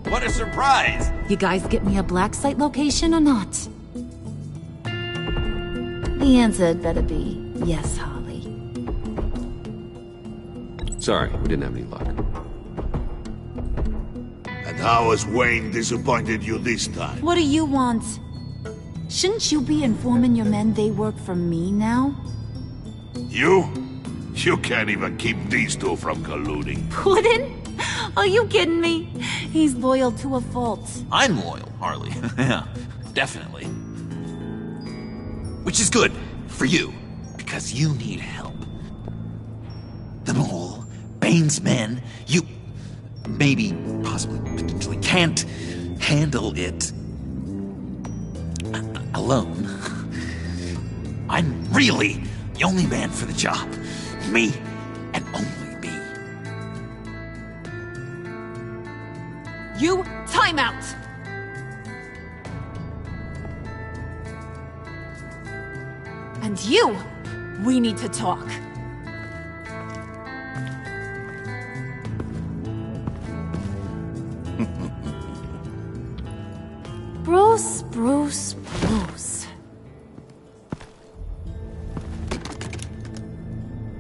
what a surprise. You guys get me a black site location or not? The answer had better be yes, Harley. Sorry, we didn't have any luck. And how has Wayne disappointed you this time? What do you want? Shouldn't you be informing your men they work for me now? You? You can't even keep these two from colluding. Puddin'? Are you kidding me? He's loyal to a fault. I'm loyal, Harley. Yeah, definitely. Which is good for you, because you need help. The Mole, Bane's men, you maybe, possibly, potentially can't handle it alone. I'm really the only man for the job. Me, and only me. You, time out! And you, we need to talk. Bruce.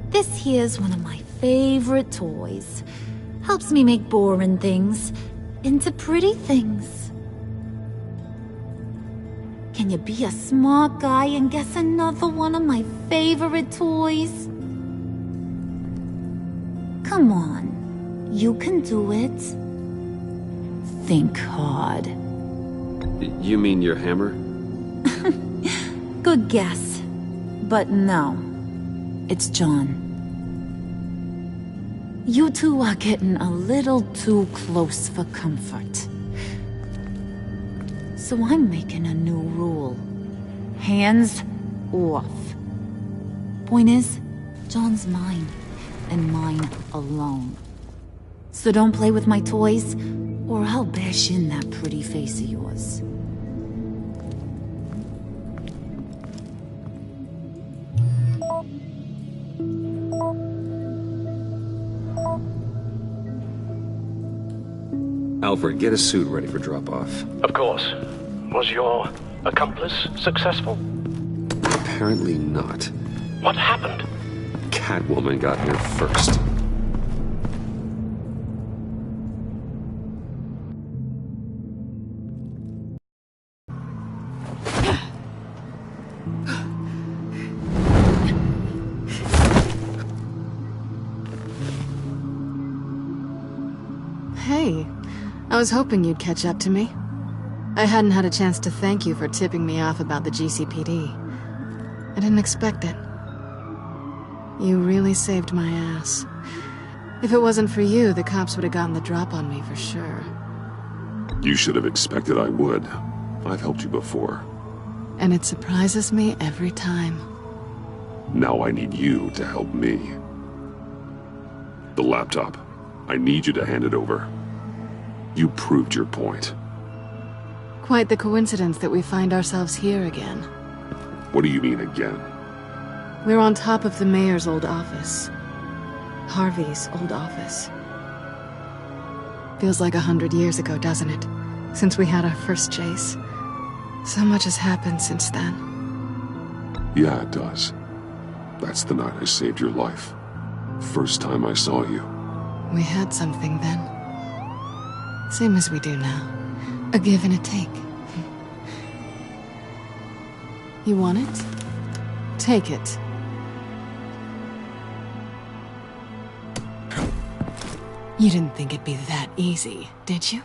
This here's one of my favorite toys. Helps me make boring things into pretty things. Can you be a smart guy and guess another one of my favorite toys? Come on, you can do it. Think hard. You mean your hammer? Good guess. But no. It's John. You two are getting a little too close for comfort. So I'm making a new rule. Hands off. Point is, John's mine, and mine alone. So don't play with my toys, or I'll bash in that pretty face of yours. Alfred, get a suit ready for drop-off. Of course. Was your accomplice successful? Apparently not. What happened? Catwoman got here first. Hey, I was hoping you'd catch up to me. I hadn't had a chance to thank you for tipping me off about the GCPD. I didn't expect it. You really saved my ass. If it wasn't for you, the cops would have gotten the drop on me for sure. You should have expected I would. I've helped you before. And it surprises me every time. Now I need you to help me. The laptop. I need you to hand it over. You proved your point. Quite the coincidence that we find ourselves here again. What do you mean again? We're on top of the mayor's old office. Harvey's old office. Feels like 100 years ago, doesn't it? Since we had our first chase. So much has happened since then. Yeah, it does. That's the night I saved your life. First time I saw you. We had something then. Same as we do now. A give and a take. You want it? Take it. You didn't think it'd be that easy, did you?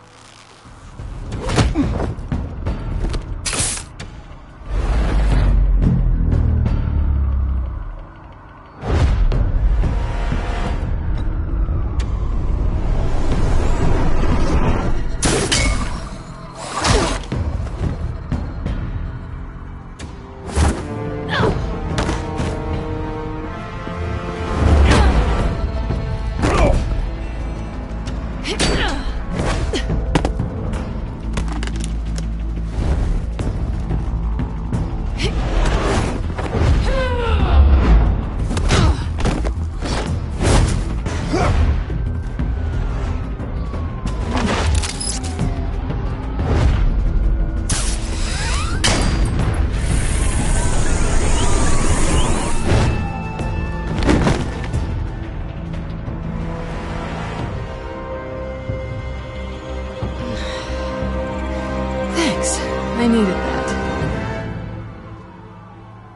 I needed that.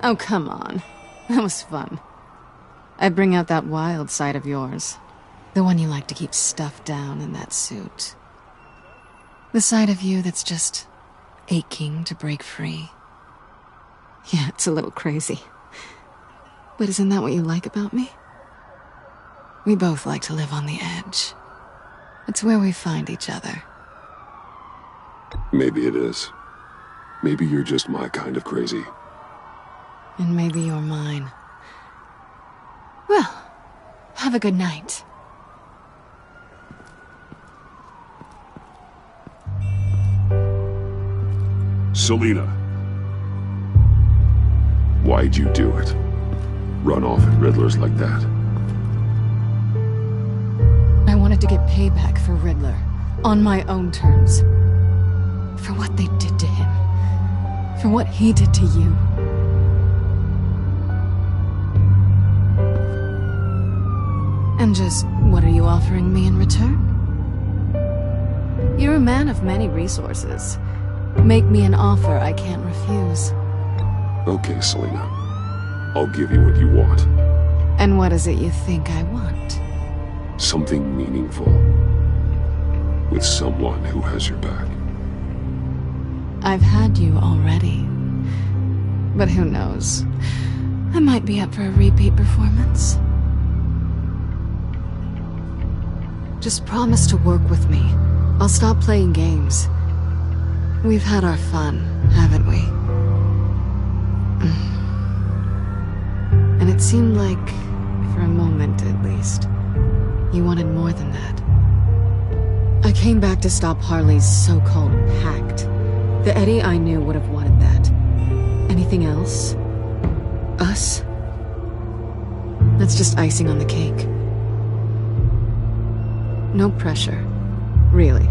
Oh, come on. That was fun. I bring out that wild side of yours. The one you like to keep stuffed down in that suit. The side of you that's just aching to break free. Yeah, it's a little crazy. But isn't that what you like about me? We both like to live on the edge. It's where we find each other. Maybe it is. Maybe you're just my kind of crazy. And maybe you're mine. Well, have a good night. Selina. Why'd you do it? Run off at Riddlers like that? I wanted to get payback for Riddler. On my own terms. For what they did to him. For what he did to you. And just what are you offering me in return? You're a man of many resources. Make me an offer I can't refuse. Okay, Selina. I'll give you what you want. And what is it you think I want? Something meaningful. With someone who has your back. I've had you already. But who knows? I might be up for a repeat performance. Just promise to work with me. I'll stop playing games. We've had our fun, haven't we? And it seemed like, for a moment at least, you wanted more than that. I came back to stop Harley's so-called pact. The Eddie I knew would have wanted that. Anything else? Us? That's just icing on the cake. No pressure. Really.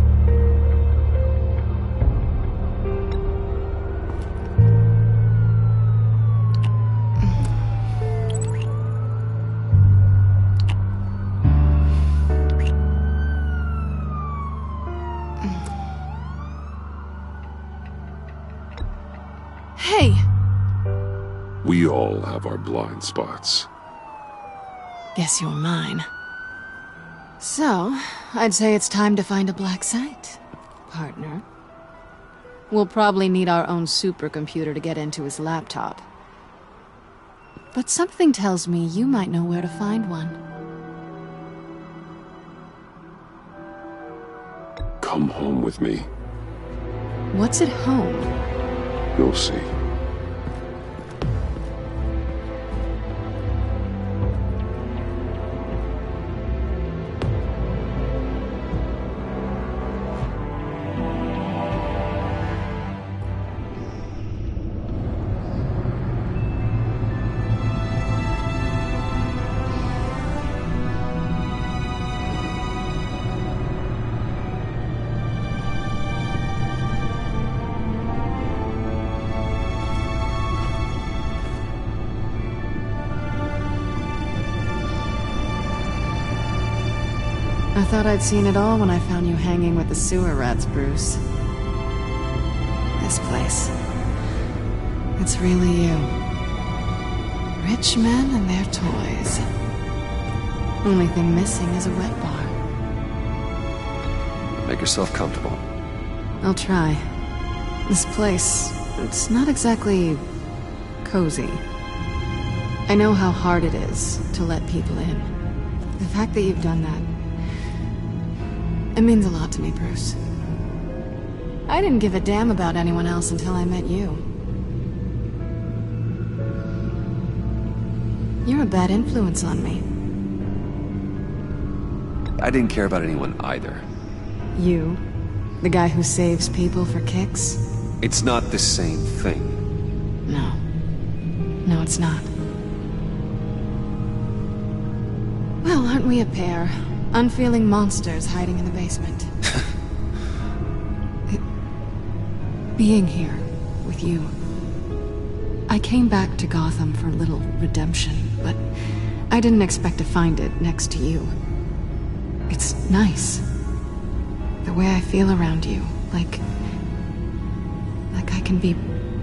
Hey! We all have our blind spots. Guess you're mine. So, I'd say it's time to find a black site, partner. We'll probably need our own supercomputer to get into his laptop. But something tells me you might know where to find one. Come home with me. What's at home? You'll see. I thought I'd seen it all when I found you hanging with the sewer rats, Bruce. This place. It's really you. Rich men and their toys. Only thing missing is a wet bar. Make yourself comfortable. I'll try. This place, it's not exactly cozy. I know how hard it is to let people in. The fact that you've done that, it means a lot to me, Bruce. I didn't give a damn about anyone else until I met you. You're a bad influence on me. I didn't care about anyone either. You? The guy who saves people for kicks? It's not the same thing. No. No, it's not. Well, aren't we a pair? Unfeeling monsters hiding in the basement. Being here with you. I came back to Gotham for a little redemption, but I didn't expect to find it next to you. It's nice. The way I feel around you, like I can be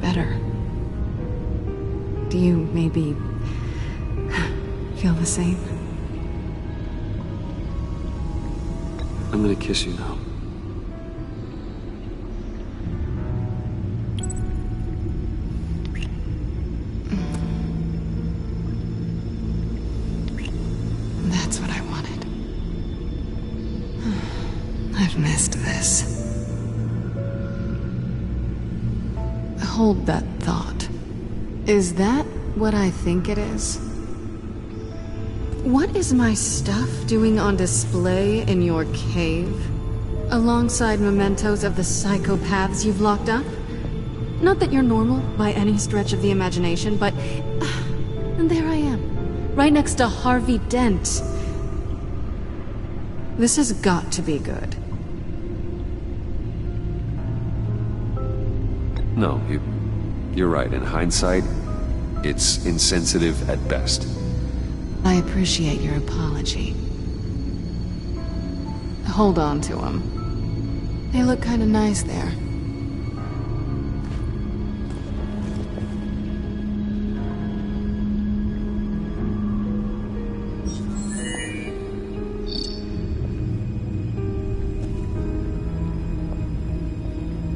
better. Do you maybe feel the same? I'm gonna kiss you now. That's what I wanted. I've missed this. Hold that thought. Is that what I think it is? What is my stuff doing on display in your cave? Alongside mementos of the psychopaths you've locked up? Not that you're normal by any stretch of the imagination, but... and there I am, right next to Harvey Dent. This has got to be good. No, you're right. In hindsight, it's insensitive at best. I appreciate your apology. Hold on to them. They look kind of nice there.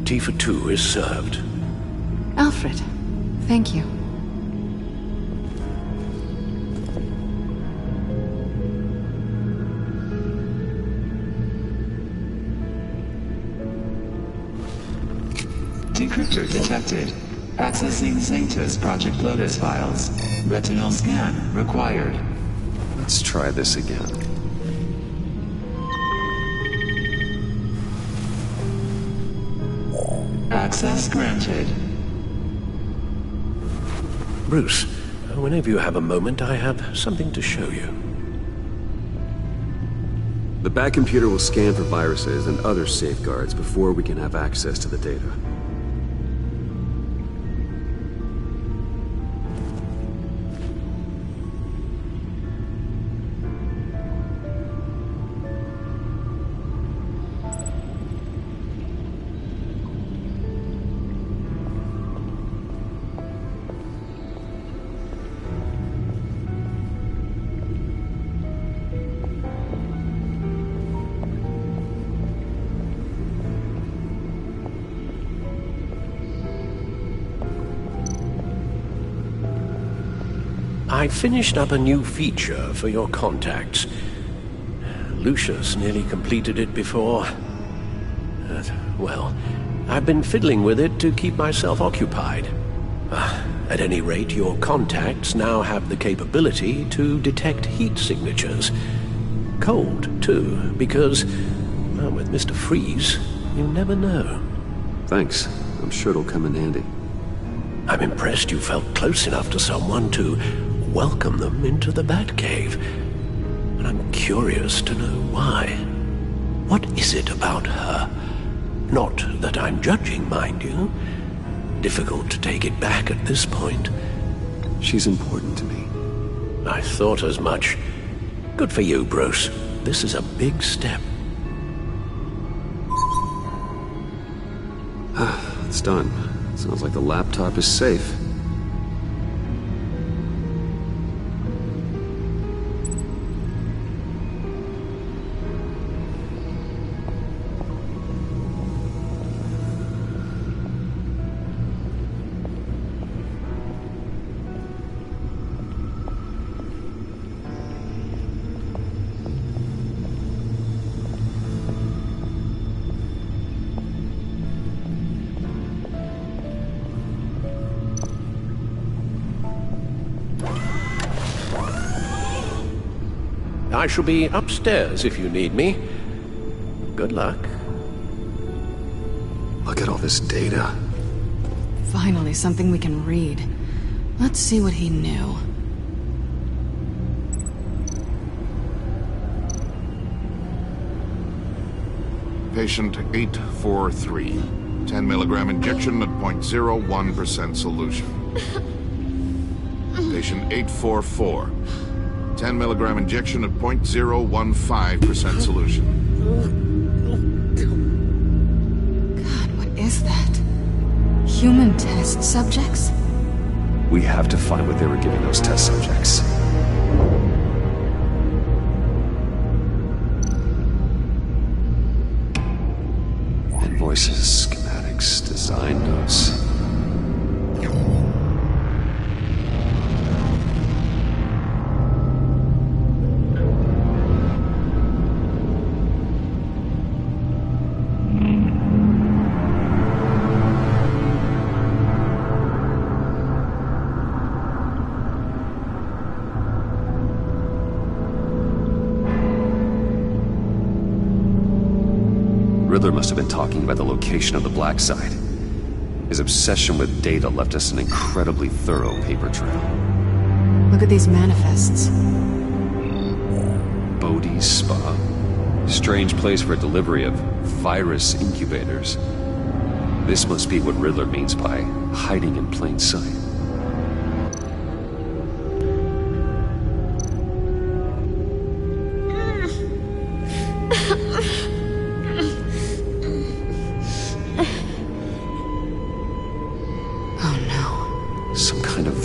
Tifa 2 is served. Alfred, thank you. Decryptor detected. Accessing Zeta's Project Lotus files. Retinal scan required. Let's try this again. Access granted. Bruce, whenever you have a moment, I have something to show you. The back computer will scan for viruses and other safeguards before we can have access to the data. I finished up a new feature for your contacts. Lucius nearly completed it before. Well, I've been fiddling with it to keep myself occupied. At any rate, your contacts now have the capability to detect heat signatures. Cold, too, because, well, with Mr. Freeze, you never know. Thanks. I'm sure it'll come in handy. I'm impressed you felt close enough to someone to welcome them into the Batcave. And I'm curious to know why. What is it about her? Not that I'm judging, mind you. Difficult to take it back at this point. She's important to me. I thought as much. Good for you, Bruce. This is a big step. It's done. Sounds like the laptop is safe. I shall be upstairs if you need me. Good luck. Look at all this data. Finally, something we can read. Let's see what he knew. Patient 843. 10 milligram injection at 0.01% solution. Patient 844. 10 milligram injection at 0.015% solution. God, what is that? Human test subjects? We have to find what they were giving those test subjects. Invoices, schematics, design notes. Riddler must have been talking about the location of the Black Site. His obsession with data left us an incredibly thorough paper trail. Look at these manifests. Bodhi's Spa. Strange place for a delivery of virus incubators. This must be what Riddler means by hiding in plain sight.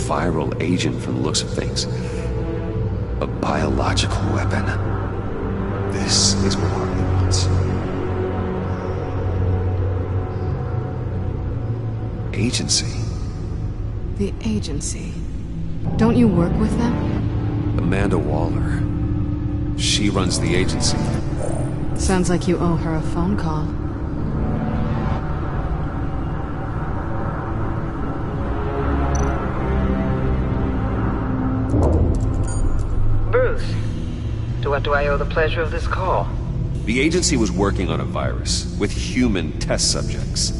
Viral agent from the looks of things. A biological weapon. This is what Harley wants. Agency. The agency. Don't you work with them? Amanda Waller. She runs the agency. Sounds like you owe her a phone call. Bruce, to what do I owe the pleasure of this call? The agency was working on a virus with human test subjects.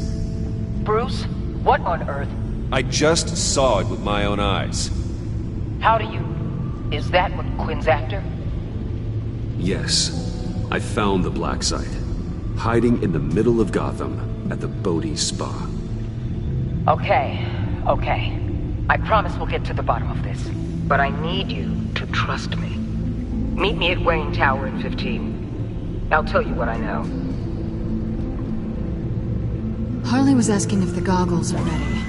Bruce, what on earth? I just saw it with my own eyes. How do you... Is that what Quinn's after? Yes. I found the Black Site. Hiding in the middle of Gotham at the Bodhi Spa. Okay. I promise we'll get to the bottom of this. But I need you to trust me. Meet me at Wayne Tower in 15. I'll tell you what I know. Harley was asking if the goggles are ready.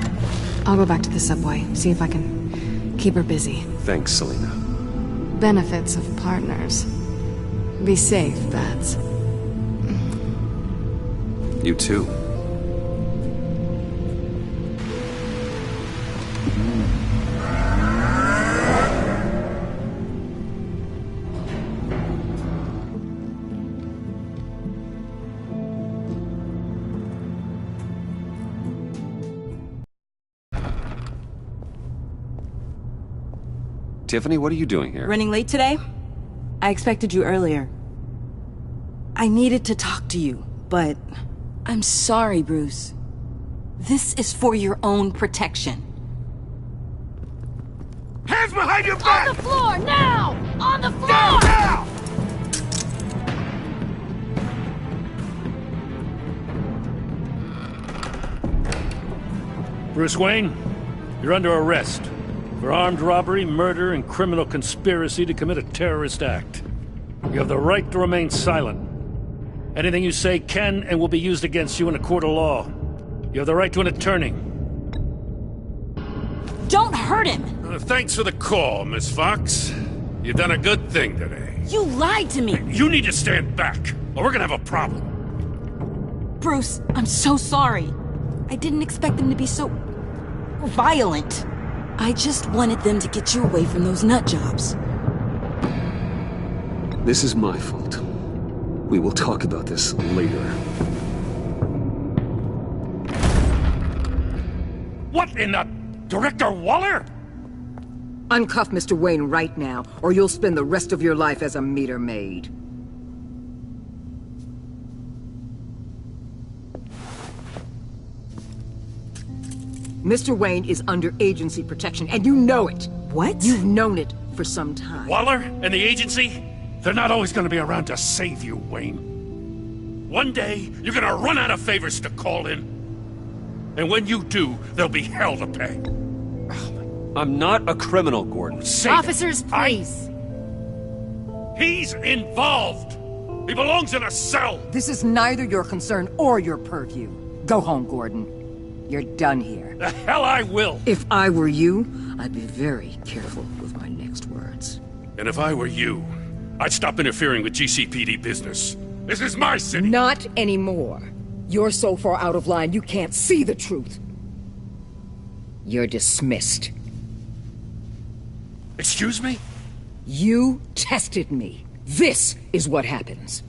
I'll go back to the subway, see if I can keep her busy. Thanks, Selina. Benefits of partners. Be safe, Bats. You too. Tiffany, what are you doing here? Running late today? I expected you earlier. I needed to talk to you, but... I'm sorry, Bruce. This is for your own protection. Hands behind your back! On the floor, now! On the floor! Now! Bruce Wayne, you're under arrest for armed robbery, murder, and criminal conspiracy to commit a terrorist act. You have the right to remain silent. Anything you say can and will be used against you in a court of law. You have the right to an attorney. Don't hurt him! Thanks for the call, Miss Fox. You've done a good thing today. You lied to me! You need to stand back, or we're gonna have a problem. Bruce, I'm so sorry. I didn't expect them to be so... violent. I just wanted them to get you away from those nut jobs. This is my fault. We will talk about this later. What in the... Director Waller? Uncuff Mr. Wayne right now, or you'll spend the rest of your life as a meter maid. Mr. Wayne is under agency protection, and you know it. What? You've known it for some time. Waller and the agency? They're not always gonna be around to save you, Wayne. One day, you're gonna run out of favors to call in. And when you do, there'll be hell to pay. I'm not a criminal, Gordon. Say Officers, please. He's involved. He belongs in a cell. This is neither your concern or your purview. Go home, Gordon. You're done here. The hell I will. If I were you, I'd be very careful with my next words. And if I were you, I'd stop interfering with GCPD business. This is my city. Not anymore. You're so far out of line, you can't see the truth. You're dismissed. Excuse me? You tested me. This is what happens.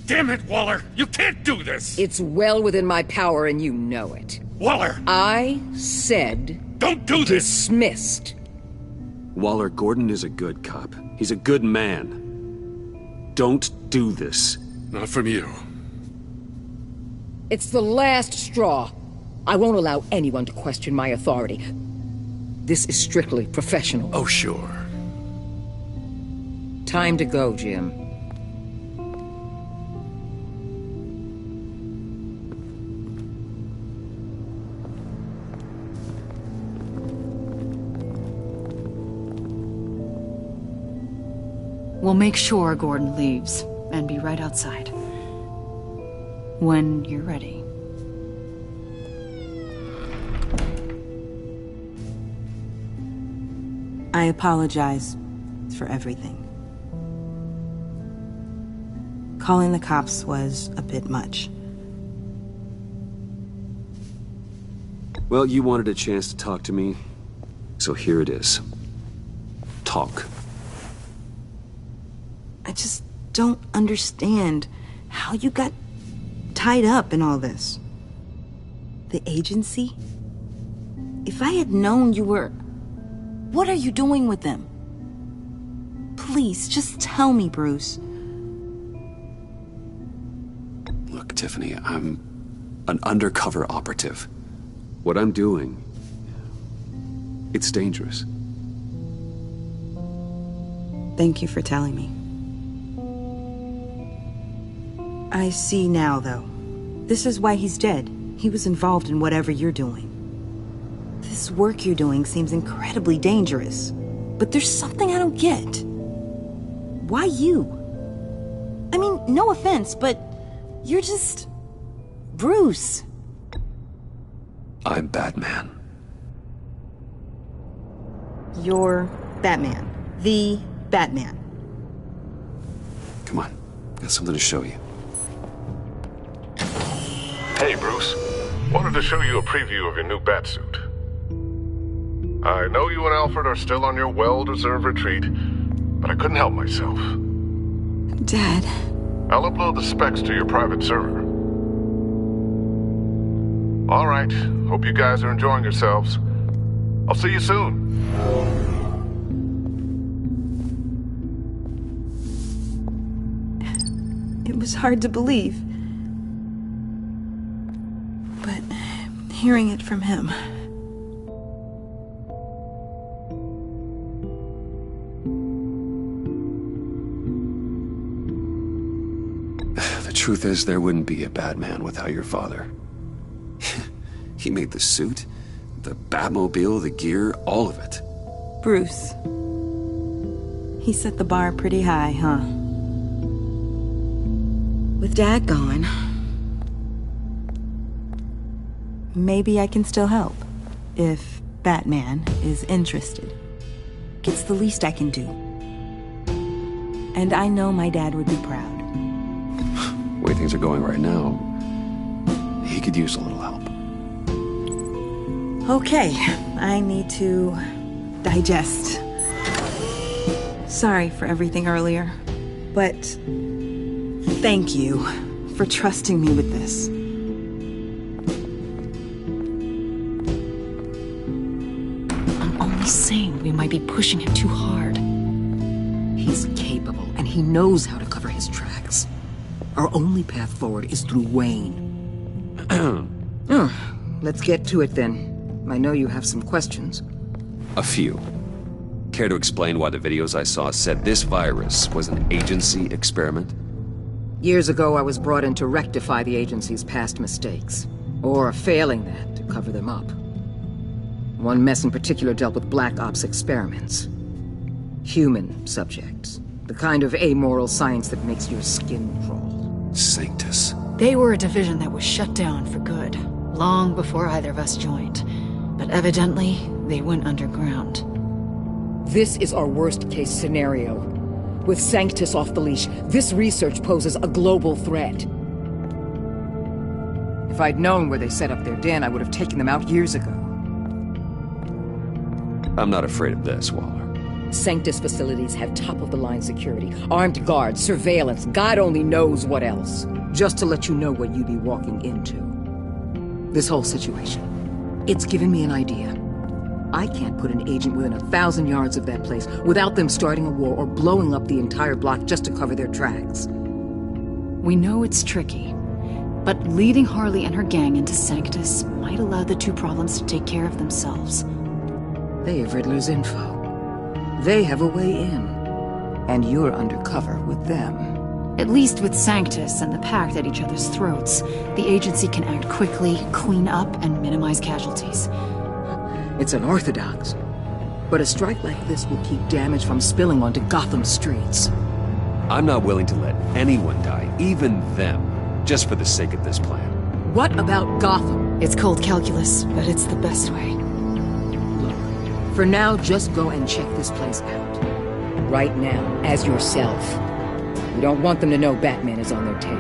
Damn it, Waller! You can't do this! It's well within my power and you know it. Waller! I said... Don't do this! Dismissed. Waller, Gordon is a good cop. He's a good man. Don't do this. Not from you. It's the last straw. I won't allow anyone to question my authority. This is strictly professional. Oh, sure. Time to go, Jim. We'll make sure Gordon leaves, and be right outside. When you're ready. I apologize for everything. Calling the cops was a bit much. Well, you wanted a chance to talk to me, so here it is. Talk. I just don't understand how you got tied up in all this. The agency? If I had known you were... What are you doing with them? Please, just tell me, Bruce. Look, Tiffany, I'm an undercover operative. What I'm doing, it's dangerous. Thank you for telling me. I see now, though. This is why he's dead. He was involved in whatever you're doing. This work you're doing seems incredibly dangerous. But there's something I don't get. Why you? I mean, no offense, but you're just... Bruce. I'm Batman. You're Batman. The Batman. Come on, got something to show you. Hey, Bruce. Wanted to show you a preview of your new Batsuit. I know you and Alfred are still on your well-deserved retreat, but I couldn't help myself. Dad. I'll upload the specs to your private server. All right. Hope you guys are enjoying yourselves. I'll see you soon. It was hard to believe. But hearing it from him... The truth is, there wouldn't be a Batman without your father. He made the suit, the Batmobile, the gear, all of it. Bruce. He set the bar pretty high, huh? With Dad gone, maybe I can still help. If Batman is interested. It's the least I can do. And I know my dad would be proud. The way things are going right now, he could use a little help. Okay, I need to digest. Sorry for everything earlier, but thank you for trusting me with this. I'm only He's saying we might be pushing him too hard. He's capable, and he knows how to cover his tracks. Our only path forward is through Wayne. Let's get to it then. I know you have some questions. A few. Care to explain why the videos I saw said this virus was an agency experiment? Years ago, I was brought in to rectify the agency's past mistakes. Or, failing that, to cover them up. One mess in particular dealt with Black Ops experiments. Human subjects. The kind of amoral science that makes your skin crawl. Sanctus. They were a division that was shut down for good, long before either of us joined. But evidently, they went underground. This is our worst-case scenario. With Sanctus off the leash, this research poses a global threat. If I'd known where they set up their den, I would have taken them out years ago. I'm not afraid of this, Waller. Sanctus facilities have top-of-the-line security, armed guards, surveillance, God only knows what else. Just to let you know what you'd be walking into. This whole situation, it's given me an idea. I can't put an agent within 1,000 yards of that place without them starting a war or blowing up the entire block just to cover their tracks. We know it's tricky, but leading Harley and her gang into Sanctus might allow the two problems to take care of themselves. They have Riddler's info. They have a way in. And you're undercover with them. At least with Sanctus and the Pact at each other's throats, the agency can act quickly, clean up, and minimize casualties. It's unorthodox. But a strike like this will keep damage from spilling onto Gotham streets. I'm not willing to let anyone die, even them, just for the sake of this plan. What about Gotham? It's cold calculus, but it's the best way. Look, for now, just go and check this place out. Right now, as yourself. You don't want them to know Batman is on their tail.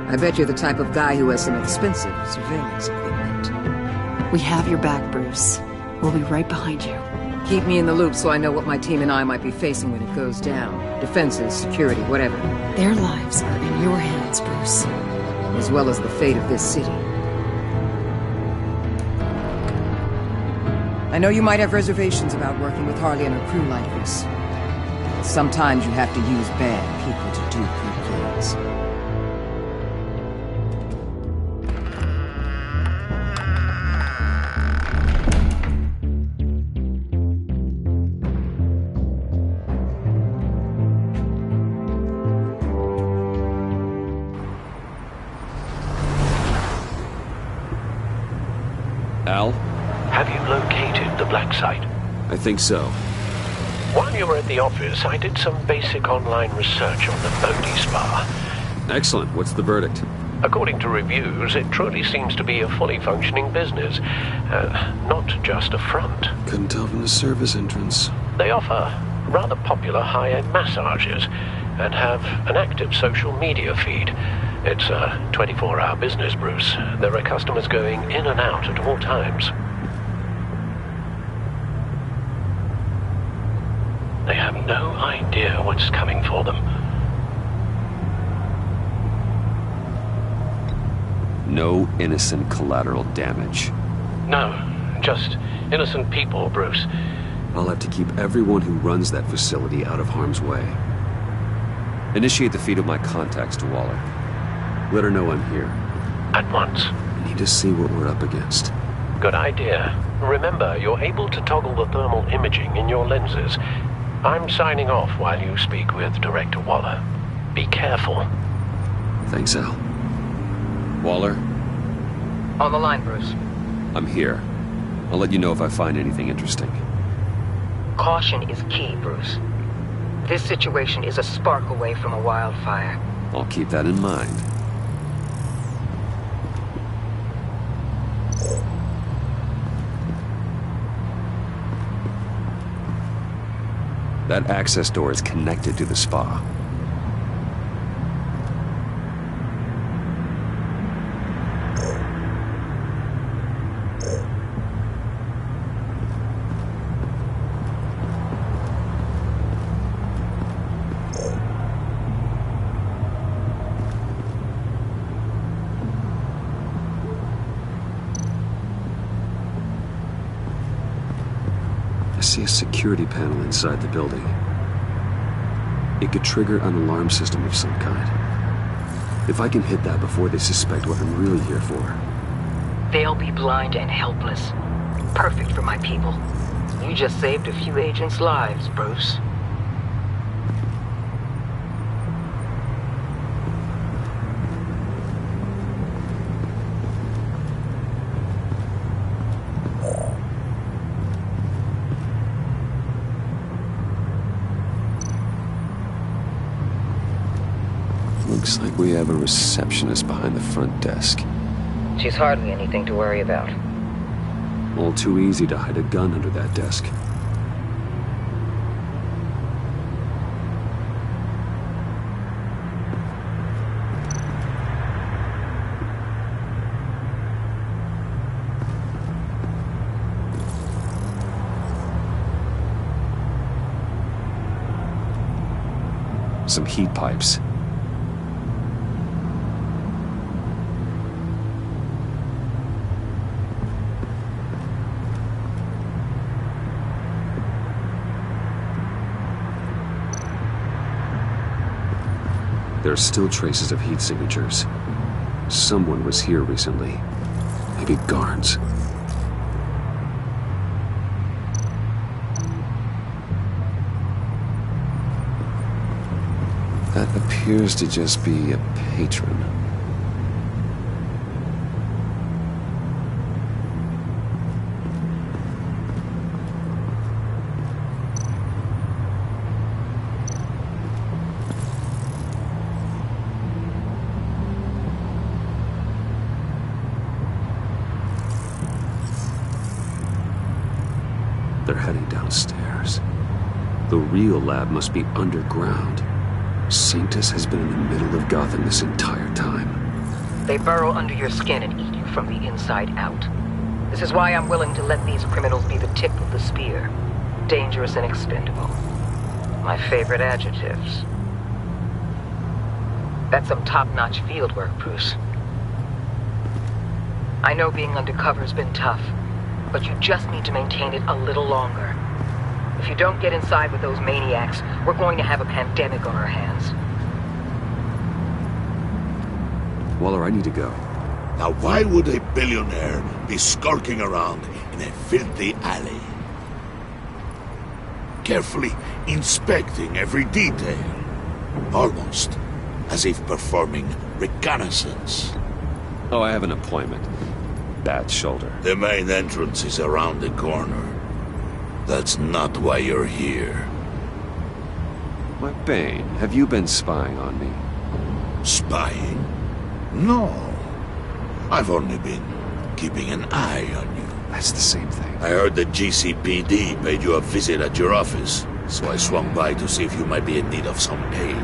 I bet you're the type of guy who has some expensive surveillance equipment. We have your back, Bruce. We'll be right behind you. Keep me in the loop so I know what my team and I might be facing when it goes down. Defenses, security, whatever. Their lives are in your hands, Bruce. As well as the fate of this city. I know you might have reservations about working with Harley and her crew like this. But sometimes you have to use bad people to do good things. Al? Have you located the black site? I think so. While you were at the office, I did some basic online research on the Bodhi Spa. Excellent. What's the verdict? According to reviews, it truly seems to be a fully functioning business. Not just a front. Couldn't tell from the service entrance. They offer rather popular high-end massages and have an active social media feed. It's a 24-hour business, Bruce. There are customers going in and out at all times. They have no idea what's coming for them. No innocent collateral damage. No, just innocent people, Bruce. I'll have to keep everyone who runs that facility out of harm's way. Initiate the feed of my contacts to Waller. Let her know I'm here. At once. I need to see what we're up against. Good idea. Remember, you're able to toggle the thermal imaging in your lenses. I'm signing off while you speak with Director Waller. Be careful. Thanks, Al. Waller? On the line, Bruce. I'm here. I'll let you know if I find anything interesting. Caution is key, Bruce. This situation is a spark away from a wildfire. I'll keep that in mind. That access door is connected to the spa. I see a security panel inside the building. It could trigger an alarm system of some kind. If I can hit that before they suspect what I'm really here for. They'll be blind and helpless. Perfect for my people. You just saved a few agents' lives, Bruce. Looks like we have a receptionist behind the front desk. She's hardly anything to worry about. All too easy to hide a gun under that desk. Some heat pipes. There are still traces of heat signatures. Someone was here recently. Maybe guards. That appears to just be a patron. They're heading downstairs. The real lab must be underground. Sanctus has been in the middle of Gotham this entire time. They burrow under your skin and eat you from the inside out. This is why I'm willing to let these criminals be the tip of the spear. Dangerous and expendable. My favorite adjectives. That's some top-notch field work, Bruce. I know being undercover's been tough, but you just need to maintain it a little longer. If you don't get inside with those maniacs, we're going to have a pandemic on our hands. Waller, I need to go. Now why would a billionaire be skulking around in a filthy alley? Carefully inspecting every detail. Almost as if performing reconnaissance. Oh, I have an appointment. Bad shoulder. The main entrance is around the corner. That's not why you're here. Why, Bane, have you been spying on me? Spying? No. I've only been keeping an eye on you. That's the same thing. I heard the GCPD paid you a visit at your office, so I swung by to see if you might be in need of some aid.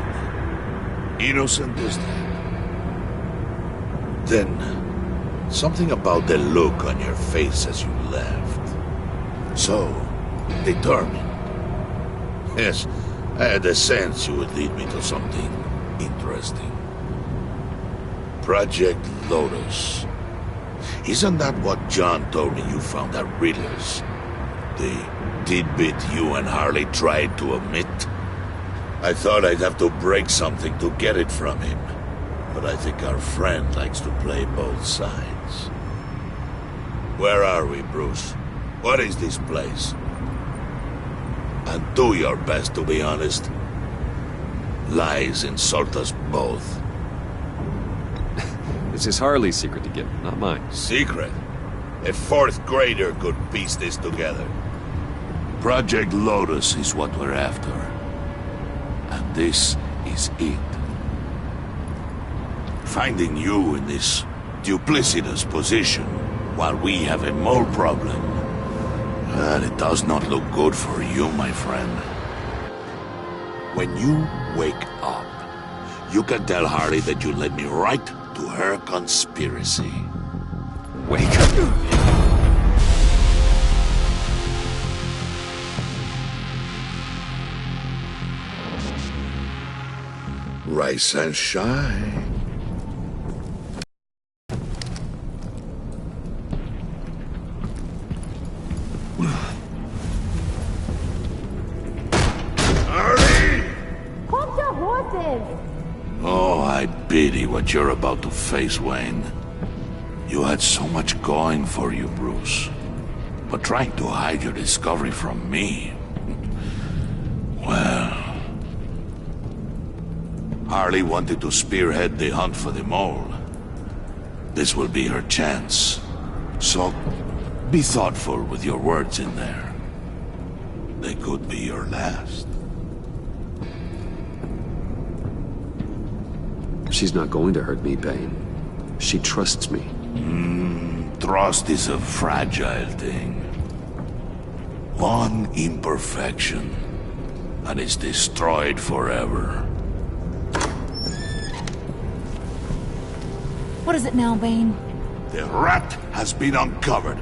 Innocent as that. Then, something about the look on your face as you left. So, determined. Yes, I had a sense you would lead me to something interesting. Project Lotus. Isn't that what John told me you found at Riddler's? The tidbit you and Harley tried to omit? I thought I'd have to break something to get it from him. But I think our friend likes to play both sides. Where are we, Bruce? What is this place? And do your best to be honest. Lies insult us both. This is Harley's secret to give, not mine. Secret? A fourth grader could piece this together. Project Lotus is what we're after. And this is it. Finding you in this duplicitous position while we have a mole problem. Well, it does not look good for you, my friend. When you wake up, you can tell Harley that you led me right to her conspiracy. Wake up. Rise and shine. live. Oh, I pity what you're about to face, Wayne. You had so much going for you, Bruce. But trying to hide your discovery from me... well... Harley wanted to spearhead the hunt for the mole. This will be her chance. So, be thoughtful with your words in there. They could be your last. She's not going to hurt me, Bane. She trusts me. Trust is a fragile thing. One imperfection, and it's destroyed forever. What is it now, Bane? The rat has been uncovered.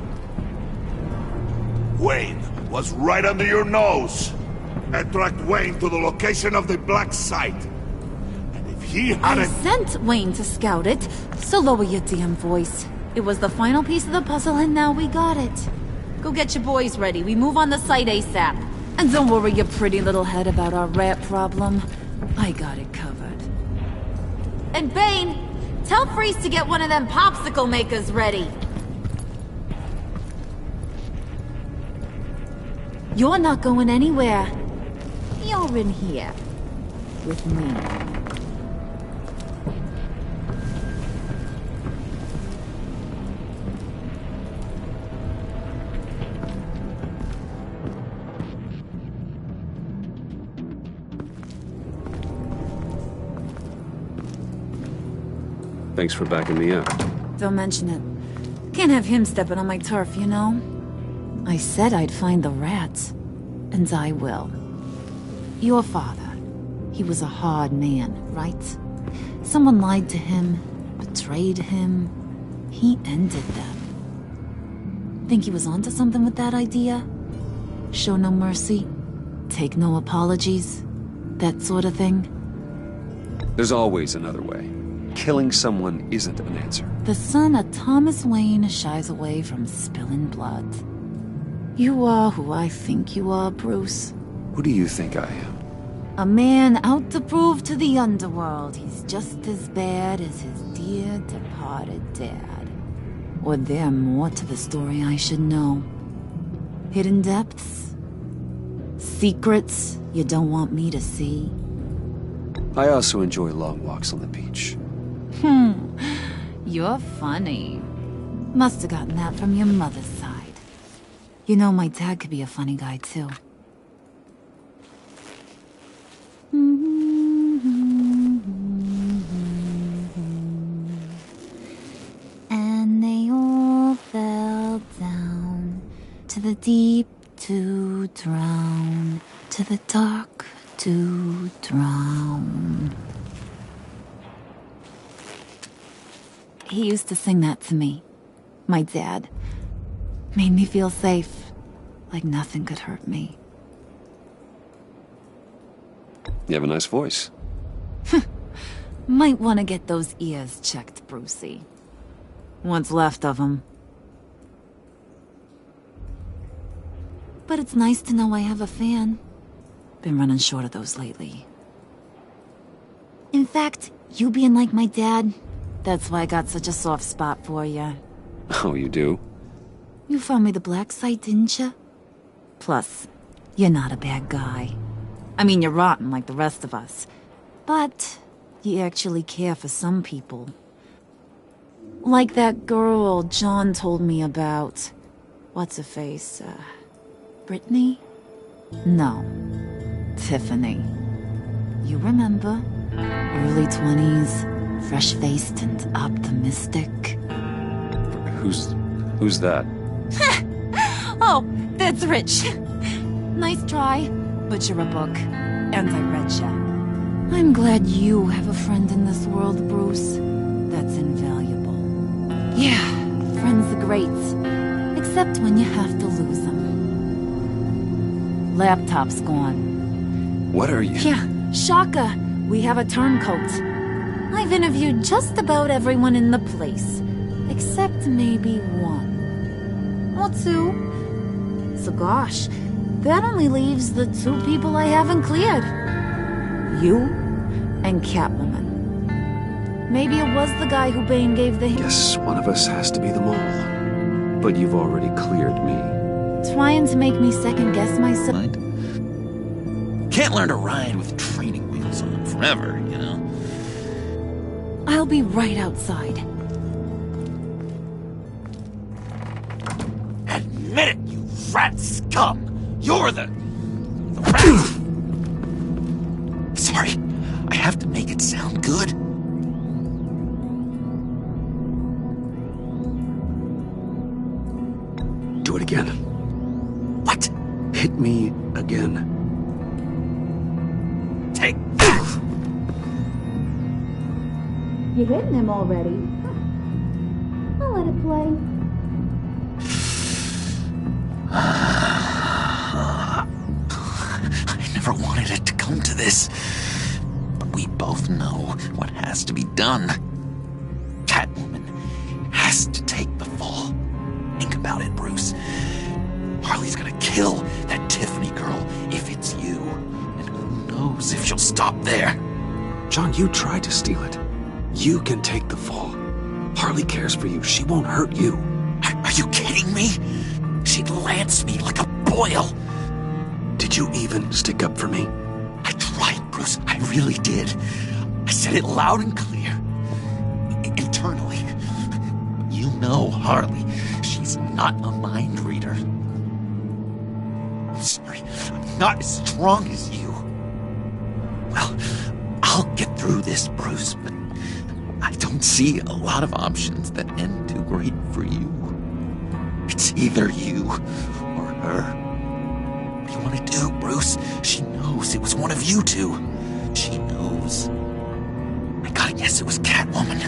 Wayne was right under your nose. I tracked Wayne to the location of the black site. And if he I hadn't... sent Wayne to scout it, so lower your damn voice. It was the final piece of the puzzle, and now we got it. Go get your boys ready. We move on the site ASAP. And don't worry your pretty little head about our rat problem. I got it covered. And Bane, tell Freeze to get one of them popsicle makers ready. You're not going anywhere. You're in here. With me. Thanks for backing me up. Don't mention it. Can't have him stepping on my turf, you know? I said I'd find the rats. And I will. Your father. He was a hard man, right? Someone lied to him, betrayed him. He ended them. Think he was onto something with that idea? Show no mercy? Take no apologies? That sort of thing? There's always another way. Killing someone isn't an answer. The son of Thomas Wayne shies away from spilling blood. You are who I think you are, Bruce. Who do you think I am? A man out to prove to the underworld he's just as bad as his dear departed dad. Or there more to the story I should know. Hidden depths? Secrets you don't want me to see? I also enjoy long walks on the beach. You're funny. Must have gotten that from your mother's side. You know, my dad could be a funny guy, too. And they all fell down to the deep to drown, to the dark to drown. He used to sing that to me. My dad. Made me feel safe. Like nothing could hurt me. You have a nice voice. Might want to get those ears checked, Brucey. What's left of them. But it's nice to know I have a fan. Been running short of those lately. In fact, you being like my dad, that's why I got such a soft spot for you. Oh, you do? You found me the black site, didn't you? Plus, you're not a bad guy. I mean, you're rotten like the rest of us. But you actually care for some people. Like that girl John told me about. What's her face? Brittany? No. Tiffany. You remember? Early 20s, fresh-faced and optimistic. Who's that? Oh, that's Rich. Nice try, but you're a book, and I read ya. I'm glad you have a friend in this world, Bruce. That's invaluable. Yeah, friends are great, except when you have to lose them. Laptop's gone. What are you... Yeah, shocker. We have a turncoat. I've interviewed just about everyone in the place, except maybe one. Or two. So gosh, that only leaves the two people I haven't cleared. You and Catwoman. Maybe it was the guy who Bane gave the... Guess one of us has to be the mole. But you've already cleared me. Trying to make me second-guess myself. Can't learn to ride with training wheels on forever, you know? I'll be right outside. Admit it, you rat scum! You're the rat! Sorry, I have to make it sound good. Do it again. What? Hit me again. Take that! You hitting him already? I'll let it play. I never wanted it to come to this. But we both know what has to be done. Catwoman has to take the fall. Think about it, Bruce. Harley's gonna kill that Tiffany girl if it's you. And who knows if she'll stop there. John, you tried to steal it. You can take the fall. Harley cares for you. She won't hurt you. Are you kidding me? She'd lance me like a boil. Did you even stick up for me? I tried, Bruce. I really did. I said it loud and clear. Internally. You know Harley. She's not a mind reader. I'm sorry. I'm not as strong as you. Well, I'll get through this, Bruce, but I don't see a lot of options that end too great for you. It's either you or her. What do you want to do, Bruce? She knows it was one of you two. She knows. I gotta guess it was Catwoman.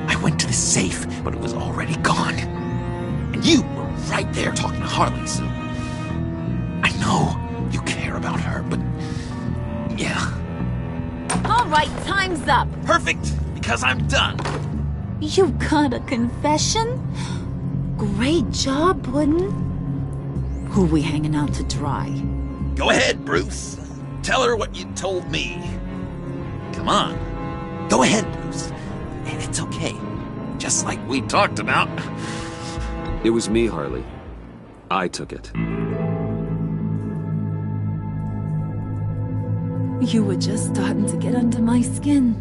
I went to the safe, but it was already gone. And you were right there talking to Harley, so... I know you care about her, but... yeah. All right, time's up. Perfect, because I'm done. You got a confession? Great job, Puddin'. Who we hanging out to dry? Go ahead, Bruce. Tell her what you told me. Come on. Go ahead, Bruce. It's okay. Just like we talked about. It was me, Harley. I took it. You were just starting to get under my skin.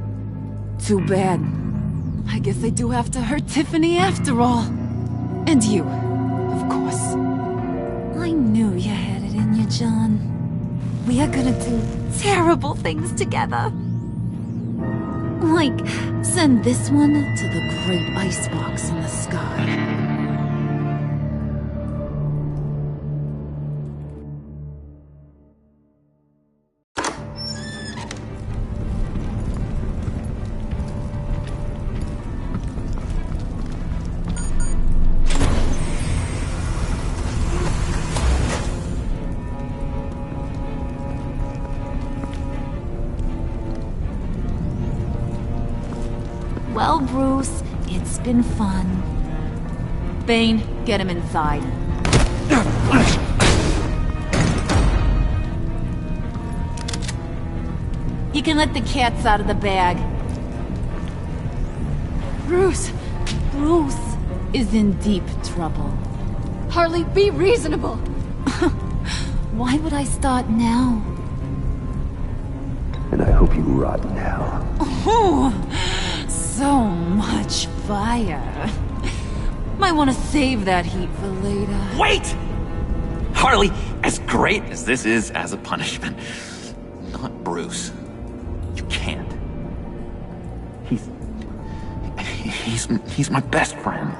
Too bad. I guess I do have to hurt Tiffany after all. And you, of course. I knew you had it in you, John. We are gonna do terrible things together. Like, send this one to the great icebox in the sky. Well, Bruce, it's been fun. Bane, get him inside. You can let the cats out of the bag. Bruce is in deep trouble. Harley, be reasonable. Why would I start now? And I hope you rot now. Oh, so much fire. Might want to save that heat for later. Wait! Harley, as great as this is as a punishment, not Bruce. You can't. He's my best friend.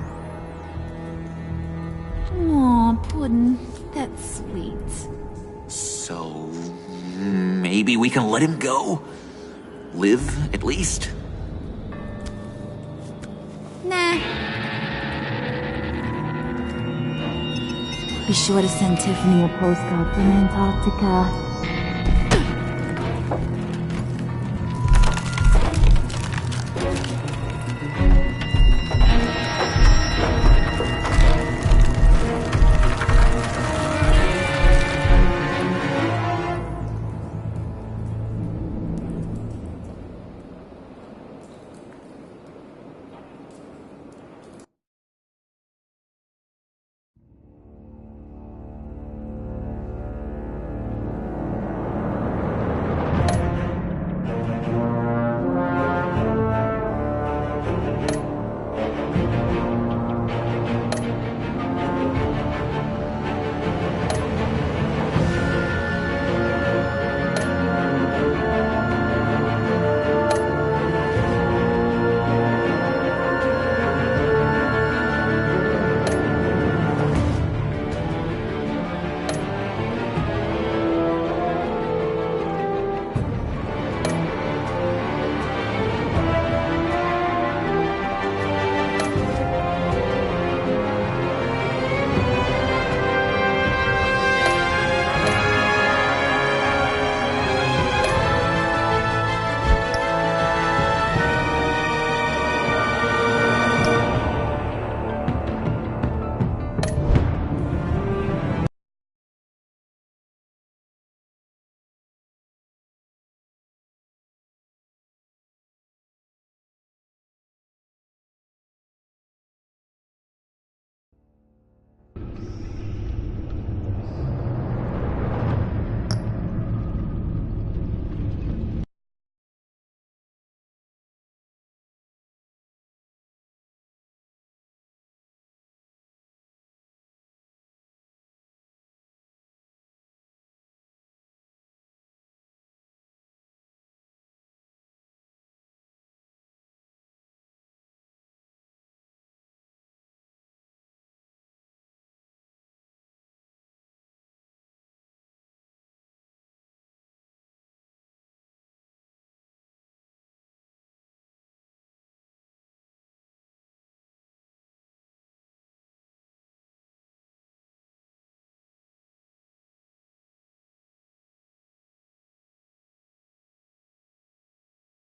Aw, Puddin', that's sweet. So, maybe we can let him go? Live, at least? Nah. Be sure to send Tiffany a postcard from Antarctica.